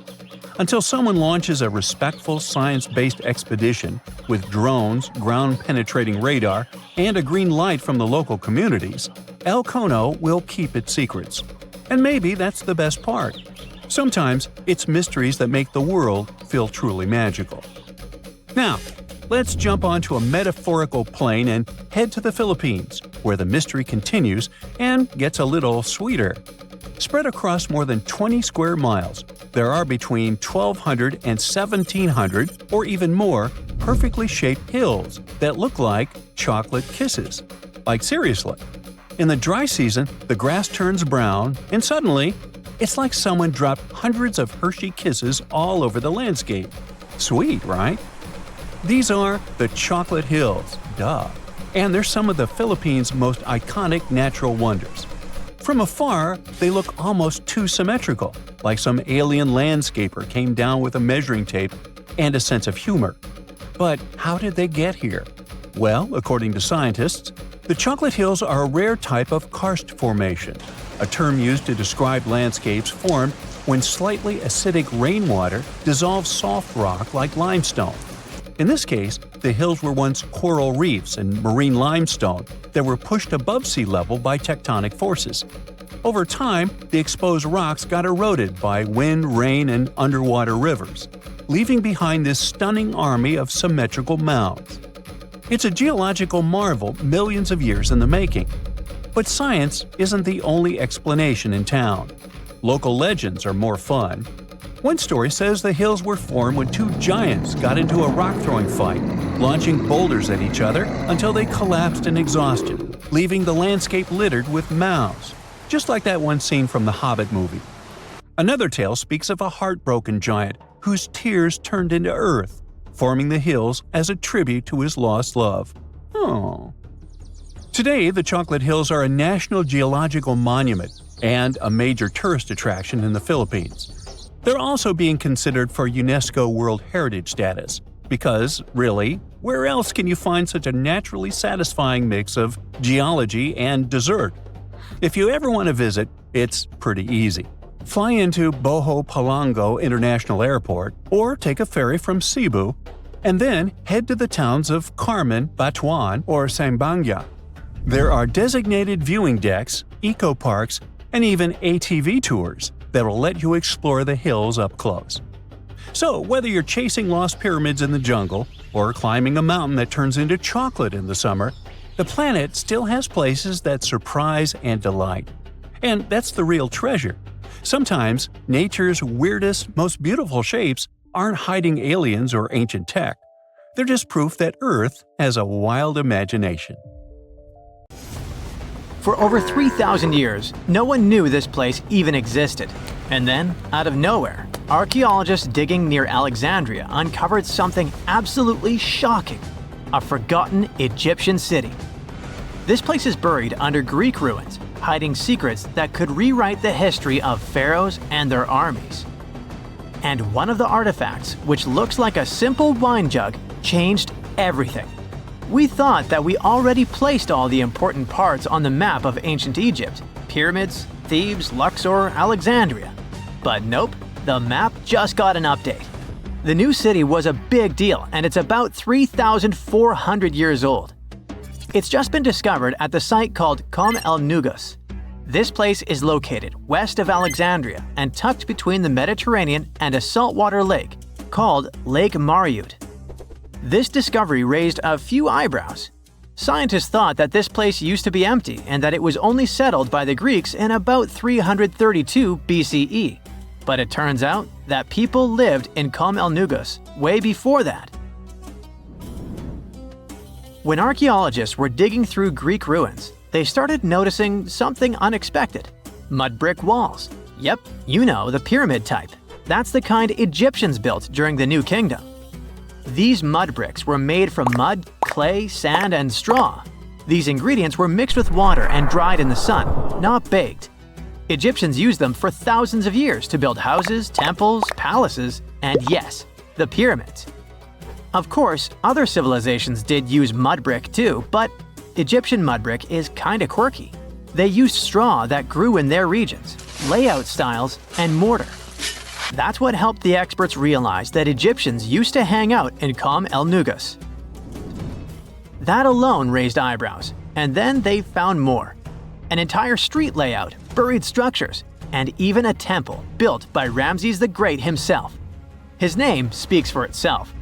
Until someone launches a respectful science-based expedition with drones, ground-penetrating radar, and a green light from the local communities, El Cono will keep its secrets. And maybe that's the best part. Sometimes it's mysteries that make the world feel truly magical. Now, let's jump onto a metaphorical plane and head to the Philippines, where the mystery continues and gets a little sweeter. Spread across more than 20 square miles, there are between 1,200 and 1,700, or even more, perfectly shaped hills that look like chocolate kisses. Like seriously. In the dry season, the grass turns brown, and suddenly, it's like someone dropped hundreds of Hershey kisses all over the landscape. Sweet, right? These are the Chocolate Hills, duh. And they're some of the Philippines' most iconic natural wonders. From afar, they look almost too symmetrical, like some alien landscaper came down with a measuring tape and a sense of humor. But how did they get here? Well, according to scientists, the Chocolate Hills are a rare type of karst formation, a term used to describe landscapes formed when slightly acidic rainwater dissolves soft rock like limestone. In this case, the hills were once coral reefs and marine limestone that were pushed above sea level by tectonic forces. Over time, the exposed rocks got eroded by wind, rain, and underwater rivers, leaving behind this stunning army of symmetrical mounds. It's a geological marvel millions of years in the making. But science isn't the only explanation in town. Local legends are more fun. One story says the hills were formed when two giants got into a rock-throwing fight, launching boulders at each other until they collapsed in exhaustion, leaving the landscape littered with mounds, just like that one scene from the Hobbit movie. Another tale speaks of a heartbroken giant whose tears turned into earth, forming the hills as a tribute to his lost love. Oh. Today, the Chocolate Hills are a National Geological Monument and a major tourist attraction in the Philippines. They're also being considered for UNESCO World Heritage status, because, really, where else can you find such a naturally satisfying mix of geology and dessert? If you ever want to visit, it's pretty easy. Fly into Boho Palango International Airport or take a ferry from Cebu, and then head to the towns of Carmen, Batuan, or Sambanga. There are designated viewing decks, eco-parks, and even ATV tours that will let you explore the hills up close. So, whether you're chasing lost pyramids in the jungle or climbing a mountain that turns into chocolate in the summer, the planet still has places that surprise and delight. And that's the real treasure. Sometimes, nature's weirdest, most beautiful shapes aren't hiding aliens or ancient tech. They're just proof that Earth has a wild imagination. For over 3,000 years, no one knew this place even existed. And then, out of nowhere, archaeologists digging near Alexandria uncovered something absolutely shocking: a forgotten Egyptian city. This place is buried under Greek ruins, hiding secrets that could rewrite the history of pharaohs and their armies. And one of the artifacts, which looks like a simple wine jug, changed everything. We thought that we already placed all the important parts on the map of ancient Egypt: pyramids, Thebes, Luxor, Alexandria. But nope, the map just got an update. The new city was a big deal, and it's about 3,400 years old. It's just been discovered at the site called Kom el Nugus. This place is located west of Alexandria and tucked between the Mediterranean and a saltwater lake called Lake Mariut. This discovery raised a few eyebrows. Scientists thought that this place used to be empty and that it was only settled by the Greeks in about 332 BCE. But it turns out that people lived in Kom el Nugus way before that. When archaeologists were digging through Greek ruins, they started noticing something unexpected: mud brick walls. Yep, you know, the pyramid type. That's the kind Egyptians built during the New Kingdom. These mud bricks were made from mud, clay, sand, and straw. These ingredients were mixed with water and dried in the sun, not baked. Egyptians used them for thousands of years to build houses, temples, palaces, and yes, the pyramids. Of course, other civilizations did use mud brick too, but Egyptian mud brick is kinda quirky. They used straw that grew in their regions, layout styles, and mortar. That's what helped the experts realize that Egyptians used to hang out in Kom el Nugus. That alone raised eyebrows, and then they found more. An entire street layout, buried structures, and even a temple built by Ramses the Great himself. His name speaks for itself.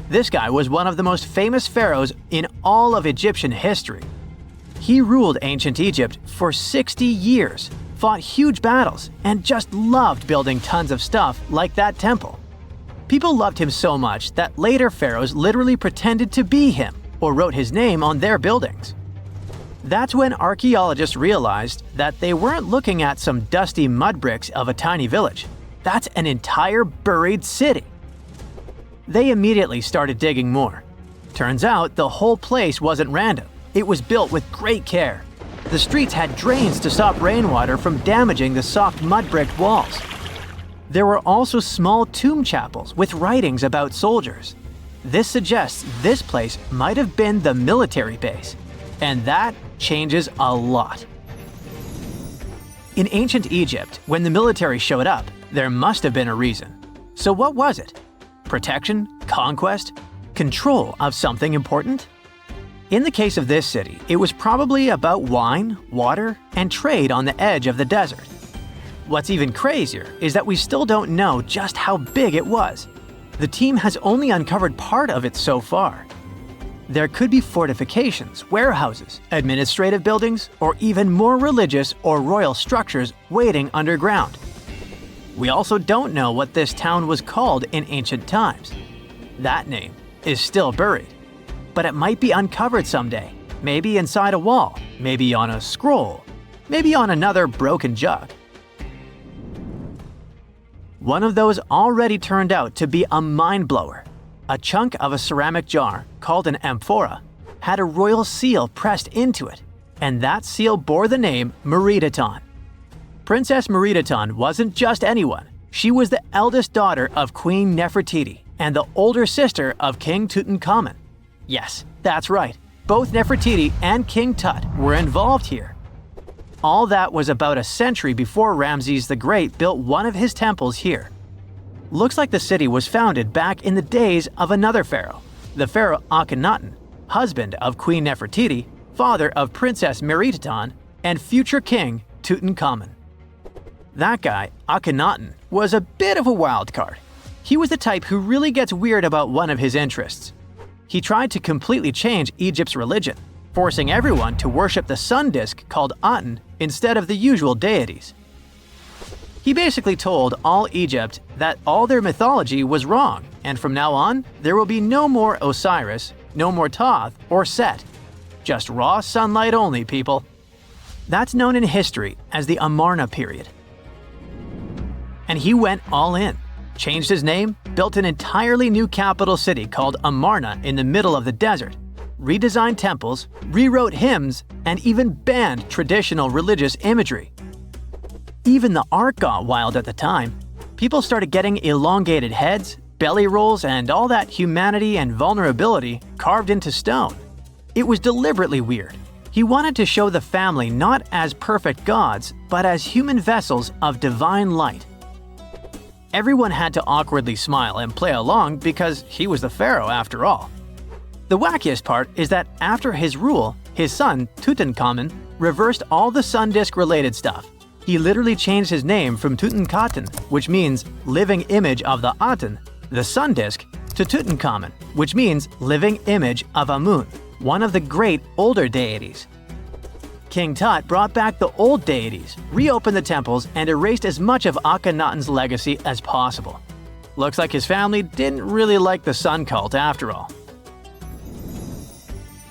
This guy was one of the most famous pharaohs in all of Egyptian history. He ruled ancient Egypt for 60 years, fought huge battles, and just loved building tons of stuff like that temple. People loved him so much that later pharaohs literally pretended to be him or wrote his name on their buildings. That's when archaeologists realized that they weren't looking at some dusty mud bricks of a tiny village. That's an entire buried city. They immediately started digging more. Turns out the whole place wasn't random. It was built with great care. The streets had drains to stop rainwater from damaging the soft mud-bricked walls. There were also small tomb chapels with writings about soldiers. This suggests this place might have been the military base, and that changes a lot. In ancient Egypt, when the military showed up, there must have been a reason. So what was it? Protection? Conquest? control of something important? In the case of this city, it was probably about wine, water, and trade on the edge of the desert. What's even crazier is that we still don't know just how big it was. The team has only uncovered part of it so far. There could be fortifications, warehouses, administrative buildings, or even more religious or royal structures waiting underground. We also don't know what this town was called in ancient times. That name is still buried. But it might be uncovered someday, maybe inside a wall, maybe on a scroll, maybe on another broken jug. One of those already turned out to be a mind-blower. A chunk of a ceramic jar, called an amphora, had a royal seal pressed into it, and that seal bore the name Meredaton. Princess Meredaton wasn't just anyone. She was the eldest daughter of Queen Nefertiti and the older sister of King Tutankhamun. Yes, that's right. Both Nefertiti and King Tut were involved here. All that was about a century before Ramses the Great built one of his temples here. Looks like the city was founded back in the days of another pharaoh, the pharaoh Akhenaten, husband of Queen Nefertiti, father of Princess Meredaton, and future king Tutankhamun. That guy, Akhenaten, was a bit of a wild card. He was the type who really gets weird about one of his interests. He tried to completely change Egypt's religion, forcing everyone to worship the sun disk called Aten instead of the usual deities. He basically told all Egypt that all their mythology was wrong, and from now on, there will be no more Osiris, no more Thoth or Set. Just raw sunlight only, people. That's known in history as the Amarna period. And he went all in. Changed his name, built an entirely new capital city called Amarna in the middle of the desert, redesigned temples, rewrote hymns, and even banned traditional religious imagery. Even the art got wild at the time. People started getting elongated heads, belly rolls, and all that humanity and vulnerability carved into stone. It was deliberately weird. He wanted to show the family not as perfect gods, but as human vessels of divine light. Everyone had to awkwardly smile and play along because he was the pharaoh after all. The wackiest part is that after his rule, his son, Tutankhamun, reversed all the sun disk related stuff. He literally changed his name from Tutankhaten, which means living image of the Aten, the sun disk, to Tutankhamun, which means living image of Amun, one of the great older deities. King Tut brought back the old deities, reopened the temples, and erased as much of Akhenaten's legacy as possible. Looks like his family didn't really like the sun cult after all.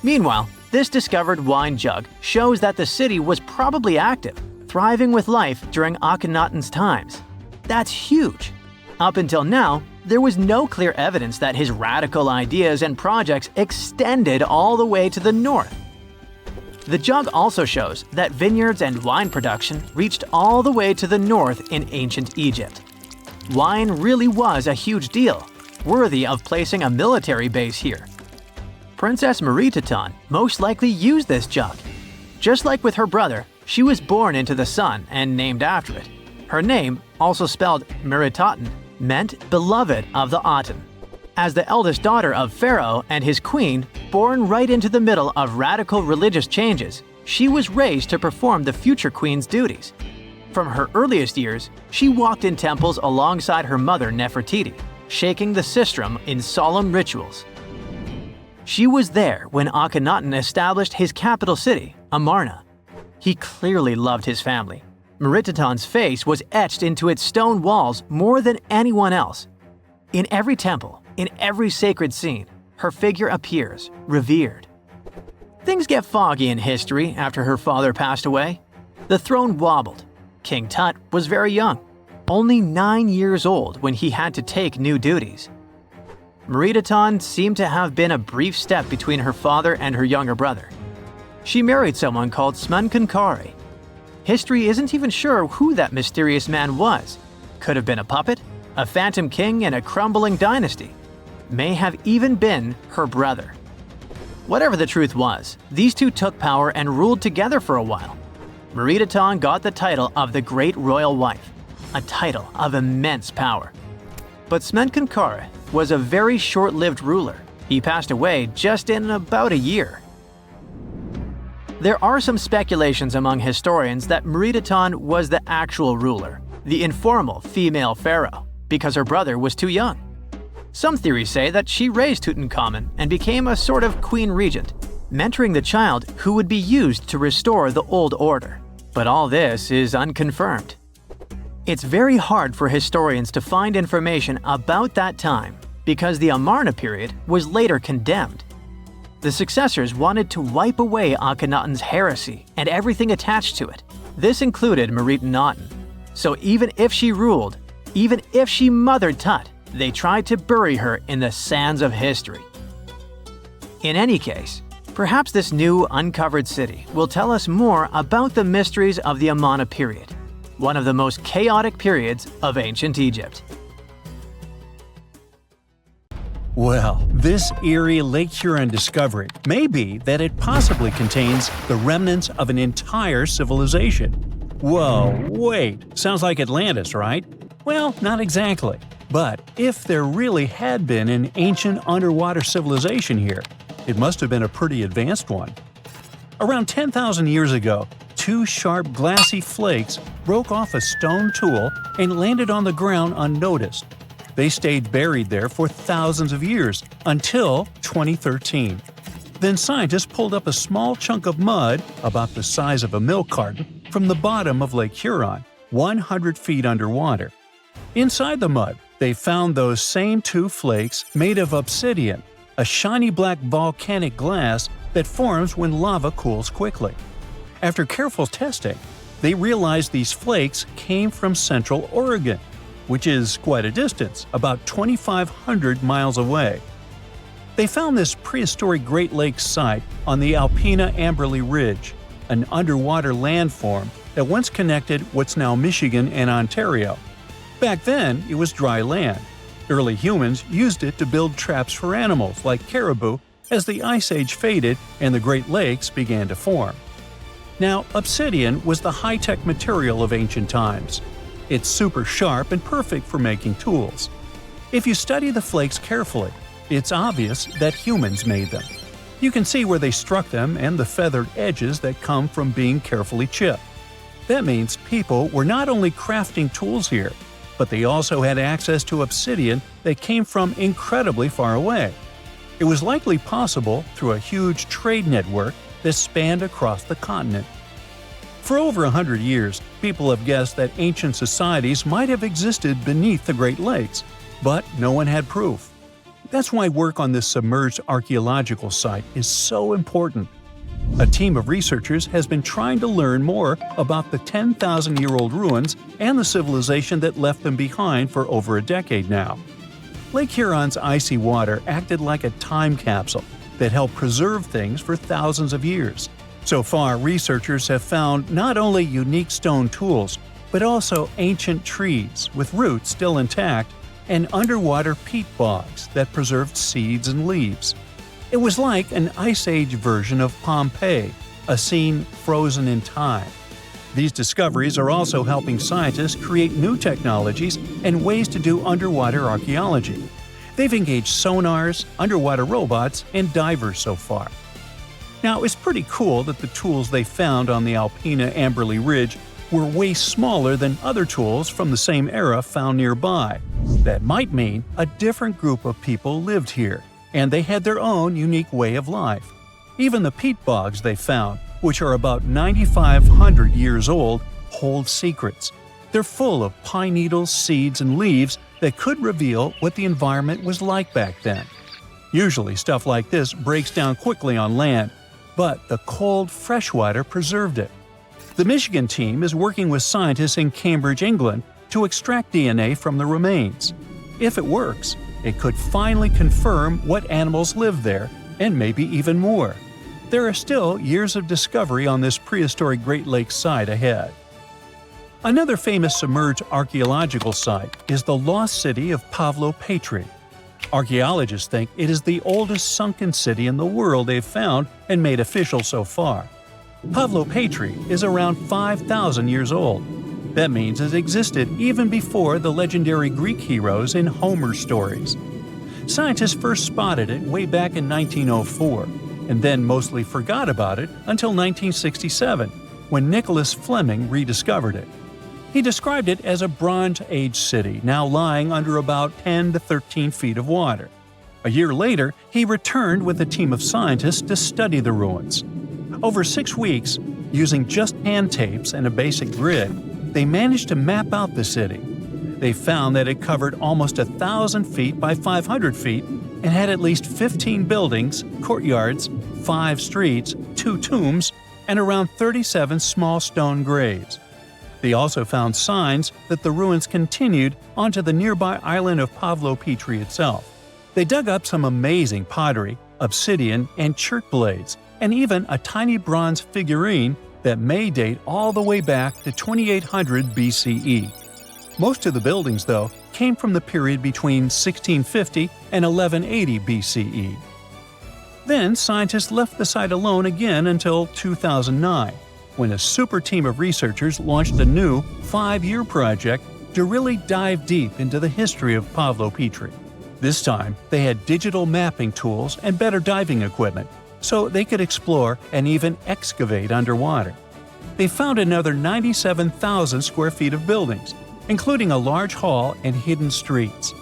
Meanwhile, this discovered wine jug shows that the city was probably active, thriving with life during Akhenaten's times. That's huge. Up until now, there was no clear evidence that his radical ideas and projects extended all the way to the north. The jug also shows that vineyards and wine production reached all the way to the north in ancient Egypt. Wine really was a huge deal, worthy of placing a military base here. Princess Meredaton most likely used this jug. Just like with her brother, she was born into the sun and named after it. Her name, also spelled Meritaten, meant beloved of the Aten. As the eldest daughter of Pharaoh and his queen, born right into the middle of radical religious changes, she was raised to perform the future queen's duties. From her earliest years, she walked in temples alongside her mother Nefertiti, shaking the sistrum in solemn rituals. She was there when Akhenaten established his capital city, Amarna. He clearly loved his family. Meredaton's face was etched into its stone walls more than anyone else. In every temple, in every sacred scene, her figure appears, revered. Things get foggy in history after her father passed away. The throne wobbled. King Tut was very young, only 9 years old when he had to take new duties. Meredaton seemed to have been a brief step between her father and her younger brother. She married someone called Sunken. History isn't even sure who that mysterious man was. Could have been a puppet, a phantom king in a crumbling dynasty. May have even been her brother. Whatever the truth was, these two took power and ruled together for a while. Meredaton got the title of the Great Royal Wife, a title of immense power. But Smenkhkare was a very short-lived ruler. He passed away just in about a year. There are some speculations among historians that Merenidton was the actual ruler, the informal female pharaoh, because her brother was too young. Some theories say that she raised Tutankhamun and became a sort of queen regent, mentoring the child who would be used to restore the old order. But all this is unconfirmed. It's very hard for historians to find information about that time because the Amarna period was later condemned. The successors wanted to wipe away Akhenaten's heresy and everything attached to it. This included Merenidton. So even if she ruled, even if she mothered Tut, they tried to bury her in the sands of history. In any case, perhaps this new uncovered city will tell us more about the mysteries of the Amarna period, one of the most chaotic periods of ancient Egypt. Well, this eerie Lake Huron discovery may be that it possibly contains the remnants of an entire civilization. Whoa, wait, sounds like Atlantis, right? Well, not exactly. But if there really had been an ancient underwater civilization here, it must have been a pretty advanced one. Around 10,000 years ago, two sharp glassy flakes broke off a stone tool and landed on the ground unnoticed. They stayed buried there for thousands of years, until 2013. Then scientists pulled up a small chunk of mud, about the size of a milk carton, from the bottom of Lake Huron, 100 feet underwater. Inside the mud, they found those same two flakes made of obsidian, a shiny black volcanic glass that forms when lava cools quickly. After careful testing, they realized these flakes came from Central Oregon, which is quite a distance, about 2,500 miles away. They found this prehistoric Great Lakes site on the Alpena Amberley Ridge, an underwater landform that once connected what's now Michigan and Ontario. Back then, it was dry land. Early humans used it to build traps for animals like caribou as the Ice Age faded and the Great Lakes began to form. Now, obsidian was the high-tech material of ancient times. It's super sharp and perfect for making tools. If you study the flakes carefully, it's obvious that humans made them. You can see where they struck them and the feathered edges that come from being carefully chipped. That means people were not only crafting tools here, but they also had access to obsidian that came from incredibly far away. It was likely possible through a huge trade network that spanned across the continent. For over 100 years, people have guessed that ancient societies might have existed beneath the Great Lakes, but no one had proof. That's why work on this submerged archaeological site is so important. A team of researchers has been trying to learn more about the 10,000-year-old ruins and the civilization that left them behind for over a decade now. Lake Huron's icy water acted like a time capsule that helped preserve things for thousands of years. So far, researchers have found not only unique stone tools, but also ancient trees with roots still intact and underwater peat bogs that preserved seeds and leaves. It was like an Ice Age version of Pompeii, a scene frozen in time. These discoveries are also helping scientists create new technologies and ways to do underwater archaeology. They've engaged sonars, underwater robots, and divers so far. Now, it's pretty cool that the tools they found on the Alpena Amberley Ridge were way smaller than other tools from the same era found nearby. That might mean a different group of people lived here, and they had their own unique way of life. Even the peat bogs they found, which are about 9,500 years old, hold secrets. They're full of pine needles, seeds, and leaves that could reveal what the environment was like back then. Usually stuff like this breaks down quickly on land, but the cold freshwater preserved it. The Michigan team is working with scientists in Cambridge, England, to extract DNA from the remains. If it works, it could finally confirm what animals lived there, and maybe even more. There are still years of discovery on this prehistoric Great Lakes site ahead. Another famous submerged archaeological site is the lost city of Pavlo-Petri. Archaeologists think it is the oldest sunken city in the world they've found and made official so far. Pavlo-Petri is around 5,000 years old. That means it existed even before the legendary Greek heroes in Homer's stories. Scientists first spotted it way back in 1904, and then mostly forgot about it until 1967, when Nicholas Fleming rediscovered it. He described it as a Bronze Age city now lying under about 10 to 13 feet of water. A year later, he returned with a team of scientists to study the ruins. Over 6 weeks, using just hand tapes and a basic grid, they managed to map out the city. They found that it covered almost 1,000 feet by 500 feet and had at least 15 buildings, courtyards, 5 streets, 2 tombs, and around 37 small stone graves. They also found signs that the ruins continued onto the nearby island of Pavlo-Petri itself. They dug up some amazing pottery, obsidian, and church blades, and even a tiny bronze figurine that may date all the way back to 2800 BCE. Most of the buildings, though, came from the period between 1650 and 1180 BCE. Then scientists left the site alone again until 2009, when a super team of researchers launched a new 5-year project to really dive deep into the history of Pavlo-Petri. This time, they had digital mapping tools and better diving equipment, so they could explore and even excavate underwater. They found another 97,000 square feet of buildings, including a large hall and hidden streets.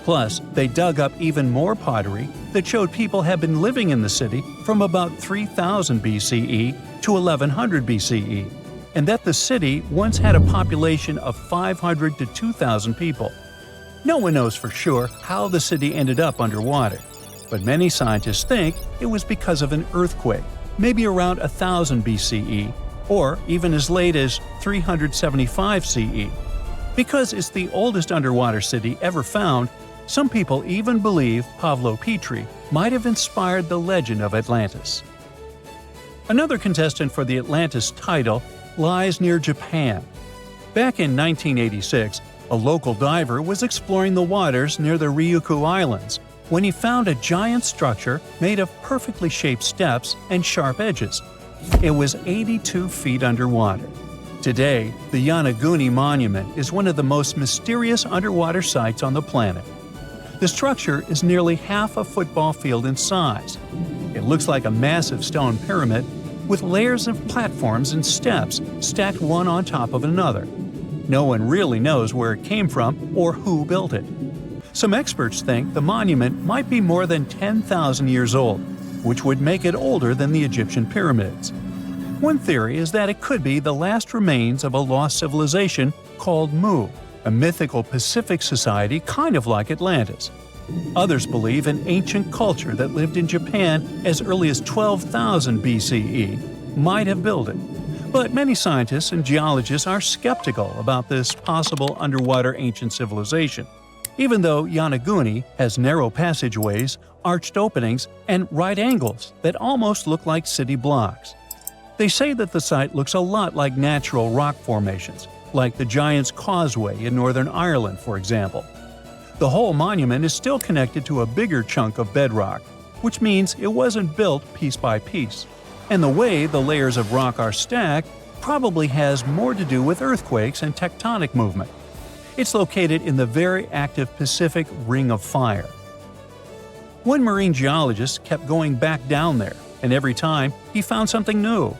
Plus, they dug up even more pottery that showed people had been living in the city from about 3000 BCE to 1100 BCE, and that the city once had a population of 500 to 2,000 people. No one knows for sure how the city ended up underwater, but many scientists think it was because of an earthquake, maybe around 1000 BCE, or even as late as 375 CE. Because it's the oldest underwater city ever found, some people even believe Pavlo-Petri might have inspired the legend of Atlantis. Another contestant for the Atlantis title lies near Japan. Back in 1986, a local diver was exploring the waters near the Ryukyu Islands when he found a giant structure made of perfectly shaped steps and sharp edges. It was 82 feet underwater. Today, the Yonaguni Monument is one of the most mysterious underwater sites on the planet. The structure is nearly half a football field in size. It looks like a massive stone pyramid with layers of platforms and steps stacked one on top of another. No one really knows where it came from or who built it. Some experts think the monument might be more than 10,000 years old, which would make it older than the Egyptian pyramids. One theory is that it could be the last remains of a lost civilization called Mu, a mythical Pacific society kind of like Atlantis. Others believe an ancient culture that lived in Japan as early as 12,000 BCE might have built it. But many scientists and geologists are skeptical about this possible underwater ancient civilization, even though Yonaguni has narrow passageways, arched openings, and right angles that almost look like city blocks. They say that the site looks a lot like natural rock formations, like the Giant's Causeway in Northern Ireland, for example. The whole monument is still connected to a bigger chunk of bedrock, which means it wasn't built piece by piece. And the way the layers of rock are stacked probably has more to do with earthquakes and tectonic movement. It's located in the very active Pacific Ring of Fire. One marine geologist kept going back down there, and every time he found something new.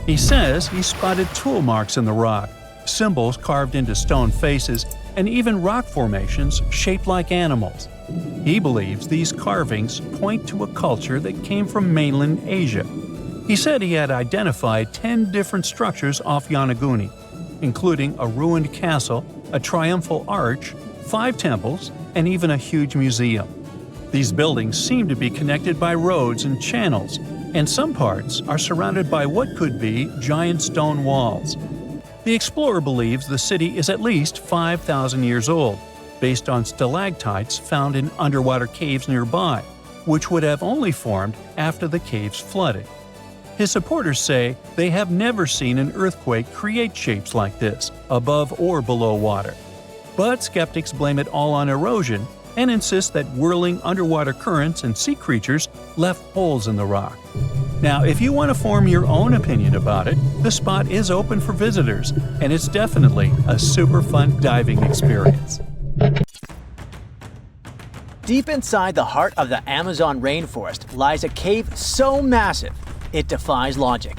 He says he spotted tool marks in the rock, symbols carved into stone faces, and even rock formations shaped like animals. He believes these carvings point to a culture that came from mainland Asia. He said he had identified 10 different structures off Yonaguni, including a ruined castle, a triumphal arch, 5 temples, and even a huge museum. These buildings seem to be connected by roads and channels, and some parts are surrounded by what could be giant stone walls. The explorer believes the city is at least 5,000 years old, based on stalactites found in underwater caves nearby, which would have only formed after the caves flooded. His supporters say they have never seen an earthquake create shapes like this, above or below water. But skeptics blame it all on erosion and insist that whirling underwater currents and sea creatures left holes in the rock. Now, if you want to form your own opinion about it, the spot is open for visitors, and it's definitely a super fun diving experience. Deep inside the heart of the Amazon rainforest lies a cave so massive, it defies logic.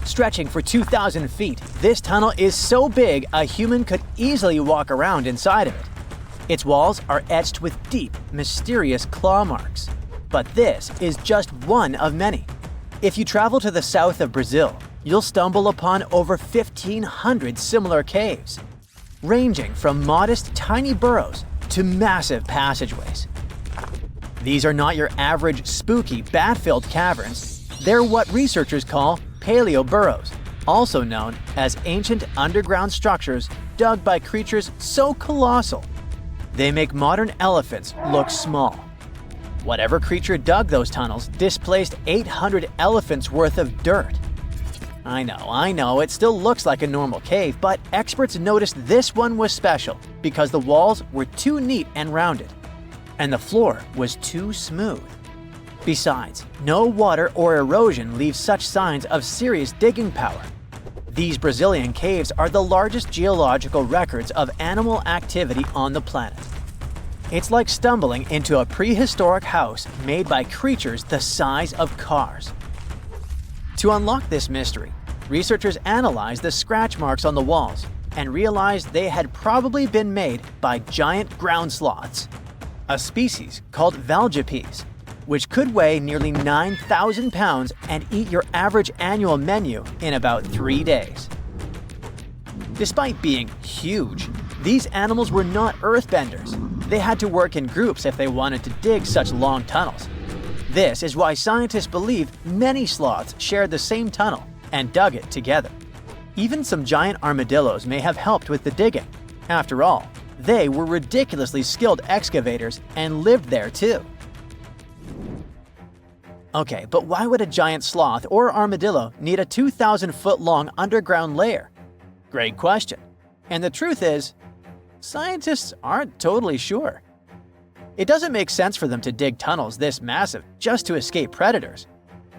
Stretching for 2,000 feet, this tunnel is so big a human could easily walk around inside of it. Its walls are etched with deep, mysterious claw marks. But this is just one of many. If you travel to the south of Brazil, you'll stumble upon over 1,500 similar caves, ranging from modest tiny burrows to massive passageways. These are not your average spooky, bat-filled caverns. They're what researchers call paleo burrows, also known as ancient underground structures dug by creatures so colossal they make modern elephants look small. Whatever creature dug those tunnels displaced 800 elephants worth of dirt. I know, it still looks like a normal cave, but experts noticed this one was special because the walls were too neat and rounded, and the floor was too smooth. Besides, no water or erosion leaves such signs of serious digging power. These Brazilian caves are the largest geological records of animal activity on the planet. It's like stumbling into a prehistoric house made by creatures the size of cars. To unlock this mystery, researchers analyzed the scratch marks on the walls and realized they had probably been made by giant ground sloths, a species called valgipes, which could weigh nearly 9,000 pounds and eat your average annual menu in about 3 days. Despite being huge, these animals were not earthbenders. They had to work in groups if they wanted to dig such long tunnels. This is why scientists believe many sloths shared the same tunnel and dug it together. Even some giant armadillos may have helped with the digging. After all, they were ridiculously skilled excavators and lived there too. Okay, but why would a giant sloth or armadillo need a 2,000-foot-long underground lair? Great question. And the truth is, scientists aren't totally sure. It doesn't make sense for them to dig tunnels this massive just to escape predators,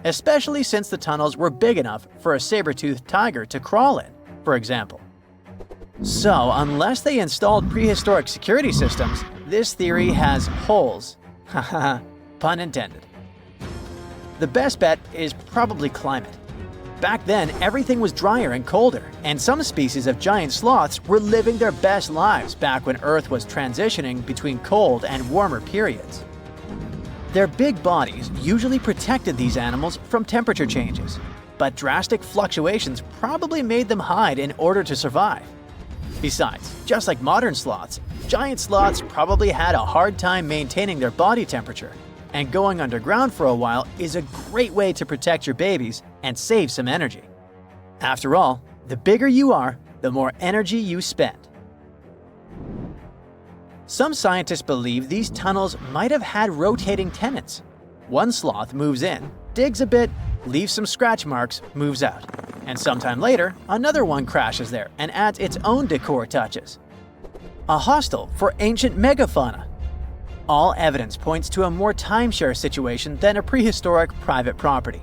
especially since the tunnels were big enough for a saber-toothed tiger to crawl in, for example. So, unless they installed prehistoric security systems, this theory has holes. Haha, pun intended. The best bet is probably climate. Back then, everything was drier and colder, and some species of giant sloths were living their best lives back when Earth was transitioning between cold and warmer periods. Their big bodies usually protected these animals from temperature changes, but drastic fluctuations probably made them hide in order to survive. Besides, just like modern sloths, giant sloths probably had a hard time maintaining their body temperature, and going underground for a while is a great way to protect your babies and save some energy. After all, the bigger you are, the more energy you spend. Some scientists believe these tunnels might have had rotating tenants. One sloth moves in, digs a bit, leaves some scratch marks, moves out. And sometime later, another one crashes there and adds its own decor touches. A hostel for ancient megafauna. All evidence points to a more timeshare situation than a prehistoric private property.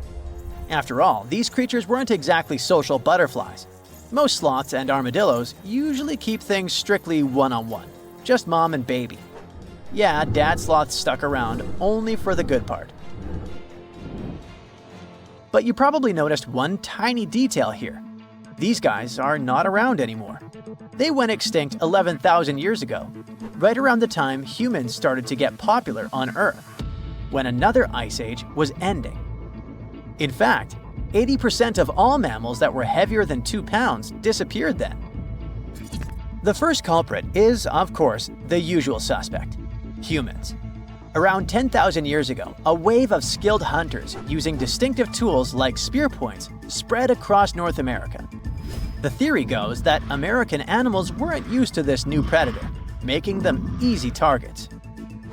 After all, these creatures weren't exactly social butterflies. Most sloths and armadillos usually keep things strictly one-on-one, just mom and baby. Yeah, dad sloth stuck around only for the good part. But you probably noticed one tiny detail here. These guys are not around anymore. They went extinct 11,000 years ago, right around the time humans started to get popular on Earth, when another ice age was ending. In fact, 80% of all mammals that were heavier than 2 pounds disappeared then. The first culprit is, of course, the usual suspect: humans. Around 10,000 years ago, a wave of skilled hunters using distinctive tools like spear points spread across North America. The theory goes that American animals weren't used to this new predator, making them easy targets.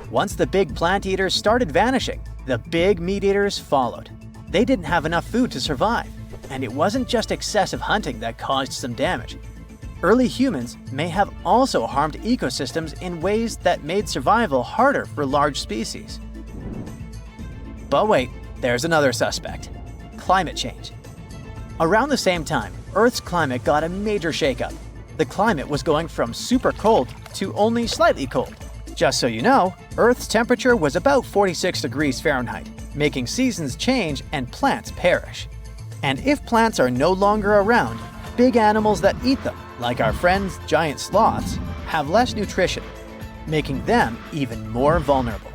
Once the big plant eaters started vanishing, the big meat eaters followed. They didn't have enough food to survive, and it wasn't just excessive hunting that caused some damage. Early humans may have also harmed ecosystems in ways that made survival harder for large species. But wait, there's another suspect: climate change. Around the same time, Earth's climate got a major shakeup. The climate was going from super cold to only slightly cold. Just so you know, Earth's temperature was about 46 degrees Fahrenheit, making seasons change and plants perish. And if plants are no longer around, big animals that eat them, like our friends giant sloths, have less nutrition, making them even more vulnerable.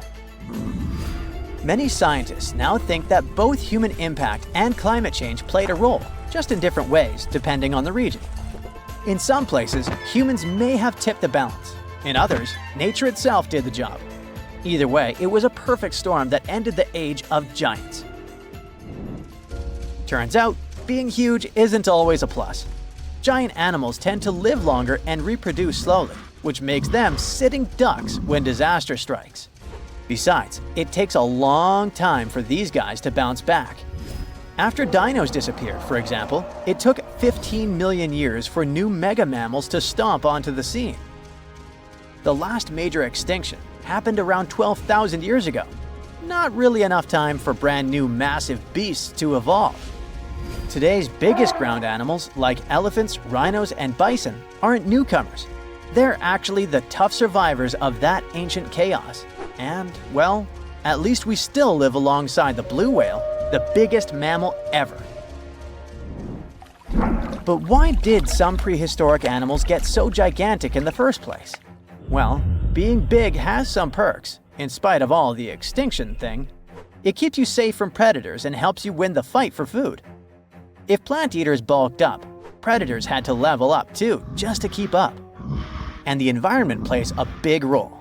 Many scientists now think that both human impact and climate change played a role, just in different ways depending on the region. In some places, humans may have tipped the balance. In others, nature itself did the job. Either way, it was a perfect storm that ended the age of giants. Turns out, being huge isn't always a plus. Giant animals tend to live longer and reproduce slowly, which makes them sitting ducks when disaster strikes. Besides, it takes a long time for these guys to bounce back. After dinos disappeared, for example, it took 15 million years for new mega mammals to stomp onto the scene. The last major extinction happened around 12,000 years ago. Not really enough time for brand new massive beasts to evolve. Today's biggest ground animals, like elephants, rhinos, and bison, aren't newcomers. They're actually the tough survivors of that ancient chaos. And, well, at least we still live alongside the blue whale, the biggest mammal ever. But why did some prehistoric animals get so gigantic in the first place? Well, being big has some perks, in spite of all the extinction thing. It keeps you safe from predators and helps you win the fight for food. If plant eaters bulked up, predators had to level up too, just to keep up. And the environment plays a big role.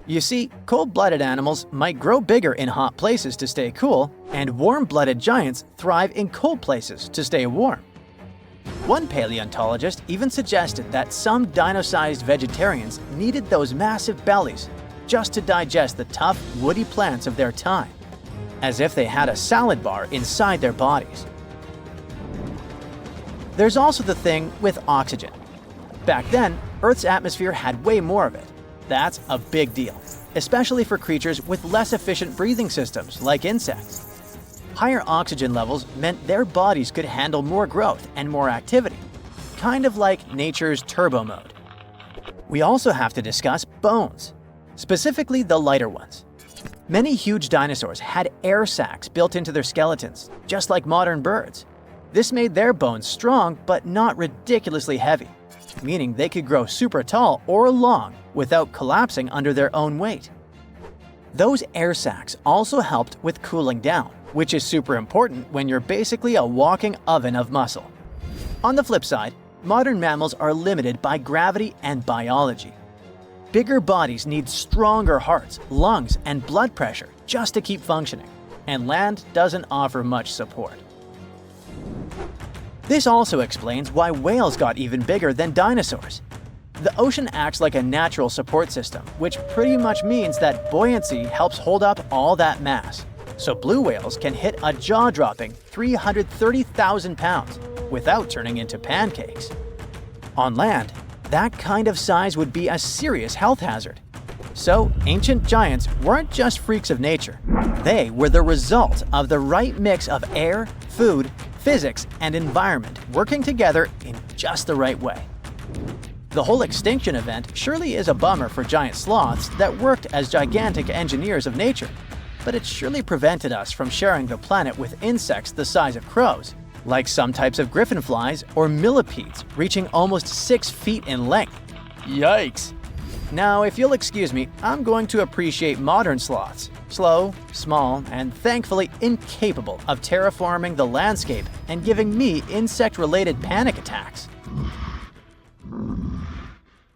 You see, cold-blooded animals might grow bigger in hot places to stay cool, and warm-blooded giants thrive in cold places to stay warm. One paleontologist even suggested that some dino-sized vegetarians needed those massive bellies just to digest the tough, woody plants of their time, as if they had a salad bar inside their bodies. There's also the thing with oxygen. Back then, Earth's atmosphere had way more of it. That's a big deal, especially for creatures with less efficient breathing systems, like insects. Higher oxygen levels meant their bodies could handle more growth and more activity, kind of like nature's turbo mode. We also have to discuss bones, specifically the lighter ones. Many huge dinosaurs had air sacs built into their skeletons, just like modern birds. This made their bones strong but not ridiculously heavy, meaning they could grow super tall or long without collapsing under their own weight. Those air sacs also helped with cooling down, which is super important when you're basically a walking oven of muscle. On the flip side, modern mammals are limited by gravity and biology. Bigger bodies need stronger hearts, lungs, and blood pressure just to keep functioning, and land doesn't offer much support. This also explains why whales got even bigger than dinosaurs. The ocean acts like a natural support system, which pretty much means that buoyancy helps hold up all that mass. So blue whales can hit a jaw-dropping 330,000 pounds without turning into pancakes. On land, that kind of size would be a serious health hazard. So ancient giants weren't just freaks of nature. They were the result of the right mix of air, food, physics, and environment working together in just the right way. The whole extinction event surely is a bummer for giant sloths that worked as gigantic engineers of nature, but it surely prevented us from sharing the planet with insects the size of crows, like some types of griffinflies or millipedes reaching almost 6 feet in length. Yikes! Now, if you'll excuse me, I'm going to appreciate modern sloths, slow, small, and thankfully incapable of terraforming the landscape and giving me insect-related panic attacks.